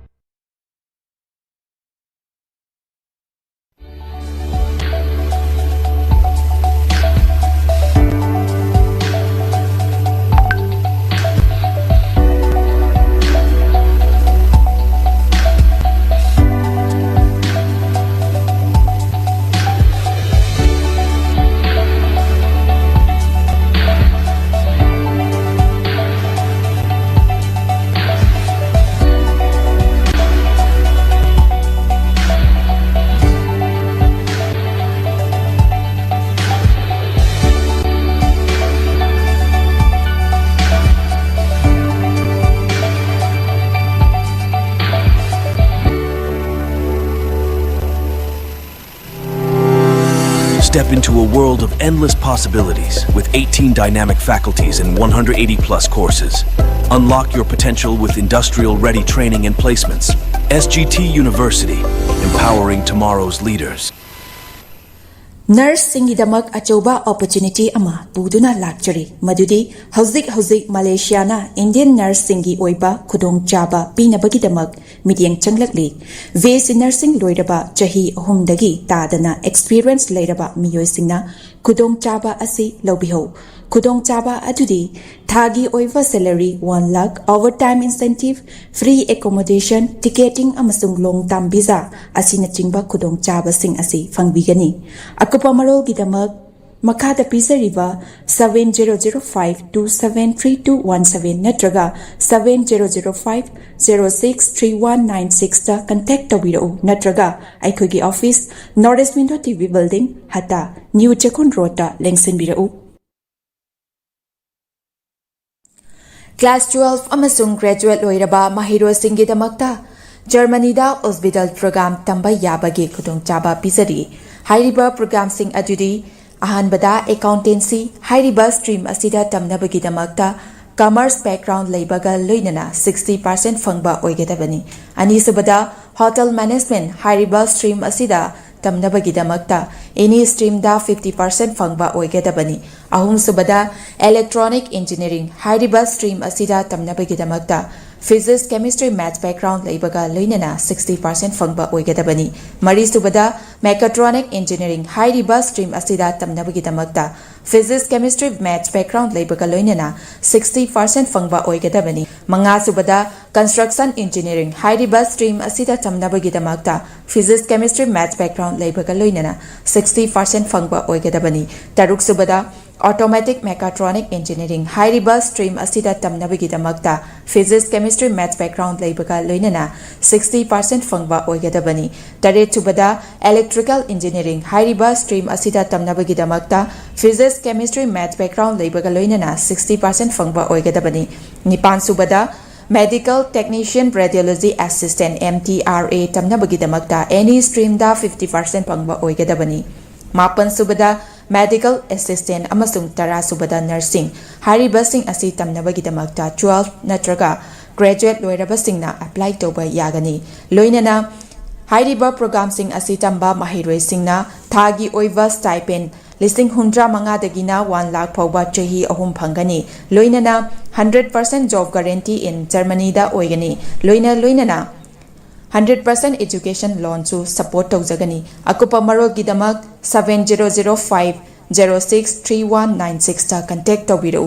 Step into a world of endless possibilities with 18 dynamic faculties and 180 plus courses. Unlock your potential with industrial-ready training and placements. SGT University, empowering tomorrow's leaders.
Nurse singidamak achoba opportunity ama buduna lakchari madudi hauzik Malaysia na Indian nurse singi oiba khudong chaba pinabagidamak midyang changlakli VC nursing loiraba chahi ahumdagi tadana experience leiraba miyoi singna khudong chaba asi lobiho ꯈꯨꯗꯣꯡꯆꯥꯕ ꯑꯗꯨꯗꯤ ꯊꯥꯒꯤ ꯑꯣꯏꯕ salary 1 lakh, overtime incentive, free accommodation, ticketing ꯑꯃꯁꯨꯡ long term visa ꯑꯁꯤꯅꯆꯤꯡꯕ ꯈꯨꯗꯣꯡꯆꯥꯕꯁꯤꯡ ꯑꯁꯤ ꯐꯪꯕꯤꯒꯅꯤ꯫ ꯑꯀꯨꯞꯄ ꯃꯔꯣꯜꯒꯤꯗꯃꯛ ꯃꯈꯥꯗ ꯄꯤꯖꯔꯤꯕ 7005273217 ꯅꯠꯇ꯭ꯔꯒ 7005063196ꯗ ꯀꯟꯇꯦꯛ ꯇꯧꯕꯤꯔꯛꯎ ꯅꯠꯇ꯭ꯔꯒ ꯑꯩꯈꯣꯏꯒꯤ office north east window TV building ꯍꯇꯥ ꯅ꯭ꯌꯨ ꯆꯦꯀꯣꯟ ꯔꯣꯗꯇ ꯂꯦꯡꯁꯤꯟꯕꯤꯔꯛꯎ꯫ ꯀ꯭ꯂꯥꯁ 12 ꯑꯃꯁꯨꯡ ꯒ꯭ꯔꯦꯖꯨꯑꯦꯠ ꯂꯣꯏꯔꯕ ꯃꯍꯩꯔꯣꯏꯁꯤꯡꯒꯤꯗꯃꯛꯇ ꯖꯔꯃꯅꯤꯗ ꯑꯣꯁꯕꯤꯇꯥꯜ ꯄ꯭ꯔꯣꯒ꯭ꯔꯥꯝ ꯇꯝꯕ ꯌꯥꯕꯒꯤ ꯈꯨꯗꯣꯡꯆꯥꯕ ꯄꯤꯖꯔꯤ꯫ ꯍꯥꯏꯔꯤꯕ ꯄ꯭ꯔꯣꯒ꯭ꯔꯥꯝꯁꯤꯡ ꯑꯗꯨꯗꯤ ꯑꯍꯥꯟꯕꯗ ꯑꯦꯀꯥꯎꯟꯇꯦꯟꯁꯤ ꯍꯥꯏꯔꯤꯕ ꯁ꯭ꯇ꯭ꯔꯤꯝ ꯑꯁꯤꯗ ꯇꯝꯅꯕꯒꯤꯗꯃꯛꯇ ꯀꯃꯔꯁ ꯕꯦꯛꯒ꯭ꯔꯥꯎꯟꯗ ꯂꯩꯕꯒ ꯂꯣꯏꯅꯅ 60% ꯐꯪꯕ ꯑꯣꯏꯒꯗꯕꯅꯤ꯫ ꯑꯅꯤꯁꯨꯕꯗ ꯍꯣꯇꯦꯜ ꯃꯦꯅꯦꯖꯃꯦꯟꯠ ꯍꯥꯏꯔꯤꯕ ꯁ꯭ꯇ꯭ꯔꯤꯝ ꯑꯁꯤꯗ ꯇꯝꯅꯕꯒꯤꯗꯃꯛꯇ ꯑꯦꯅꯤ ꯁ꯭ꯇ꯭ꯔꯤꯝꯗ 50% ꯐꯪꯕ ꯑꯣꯏꯒꯗꯕꯅꯤ꯫ ꯑꯍꯨꯝꯁꯨꯕꯗ इलेक्ट्रॉनिक इंजीनियरिंग हाइरिबा स्ट्रीम असिदा तमनबगिदमक्ता फिजिक्स केमिस्ट्री मैथ्स बैकग्राउंड लेबगा लोइनना 60% फंगबा ओइगदबनी। मरीसुबदा मेकाट्रॉनिक इंजीनियरिंग हाइरिबा स्ट्रीम असिदा तमनबगिदमक्ता फिजिक्स केमिस्ट्री मैथ्स बैकग्राउंड लेबगा लोइनना 60% फंगबा ओइगदबनी। मंगासुबदा कंस्ट्रक्शन इंजीनियरिंग हाइरिबा स्ट्रीम असिदा तमनबगिदमक्ता फिजिक्स केमिस्ट्री मैथ्स बैकग्राउंड लेबगा लोइनना 60% फंगबा ओइगदबनी। तरुकसुबदा ऑटोमेटिक मेकाट्रॉनिक इंजीनियरिंग हाइरिबा स्ट्रीम असिदा तमनबगिदमक्ता फिजिक्स केमिस्ट्री मैथ्स बैकग्राउंड लेबगा लोइनना 60% फंगबा ओइगदबनी। तरेटसुबदा इलेक्ट्रिकल इंजीनियरिंग हाइरिबा स्ट्रीम असिदा तमनबगिदमक्ता फिजिक्स केमिस्ट्री मैथ्स बैकग्राउंड लेबगा लोइनना 60% फंगबा ओइगदबनी। निपानसुबदा medical technician radiology assistant MTRA तमनबगिदमक्ता एनी स्ट्रीम दा 50% फंगबा ओइगदबनी। मापनसुबदा मेडिकल असिस्टेंट अमसुंग तरासुबदा नर्सिंग हाइरिबसिंग असि तमनबगिदमक्ता 12 नत्रगा ग्रेजुएट लोइरबसिंगना अप्लाई तौबा यागनी। लोइनना हाइरिबा प्रोग्रामसिंग असि तंबा महिरोइसिंगना थागी ओइबा स्टाइपेंड 1,100,000 1 लाख फौबा चही अहुम फंगनी। लोइनना 100% जॉब गारंटी इन जर्मनी दा ओइगनी। लोइनना 100% एजुकेशन लोन सु सपोर्ट तौजगनी। अकुपा मरोगिदमक 7005063196 ता कंटेक्ट तौबिरउ।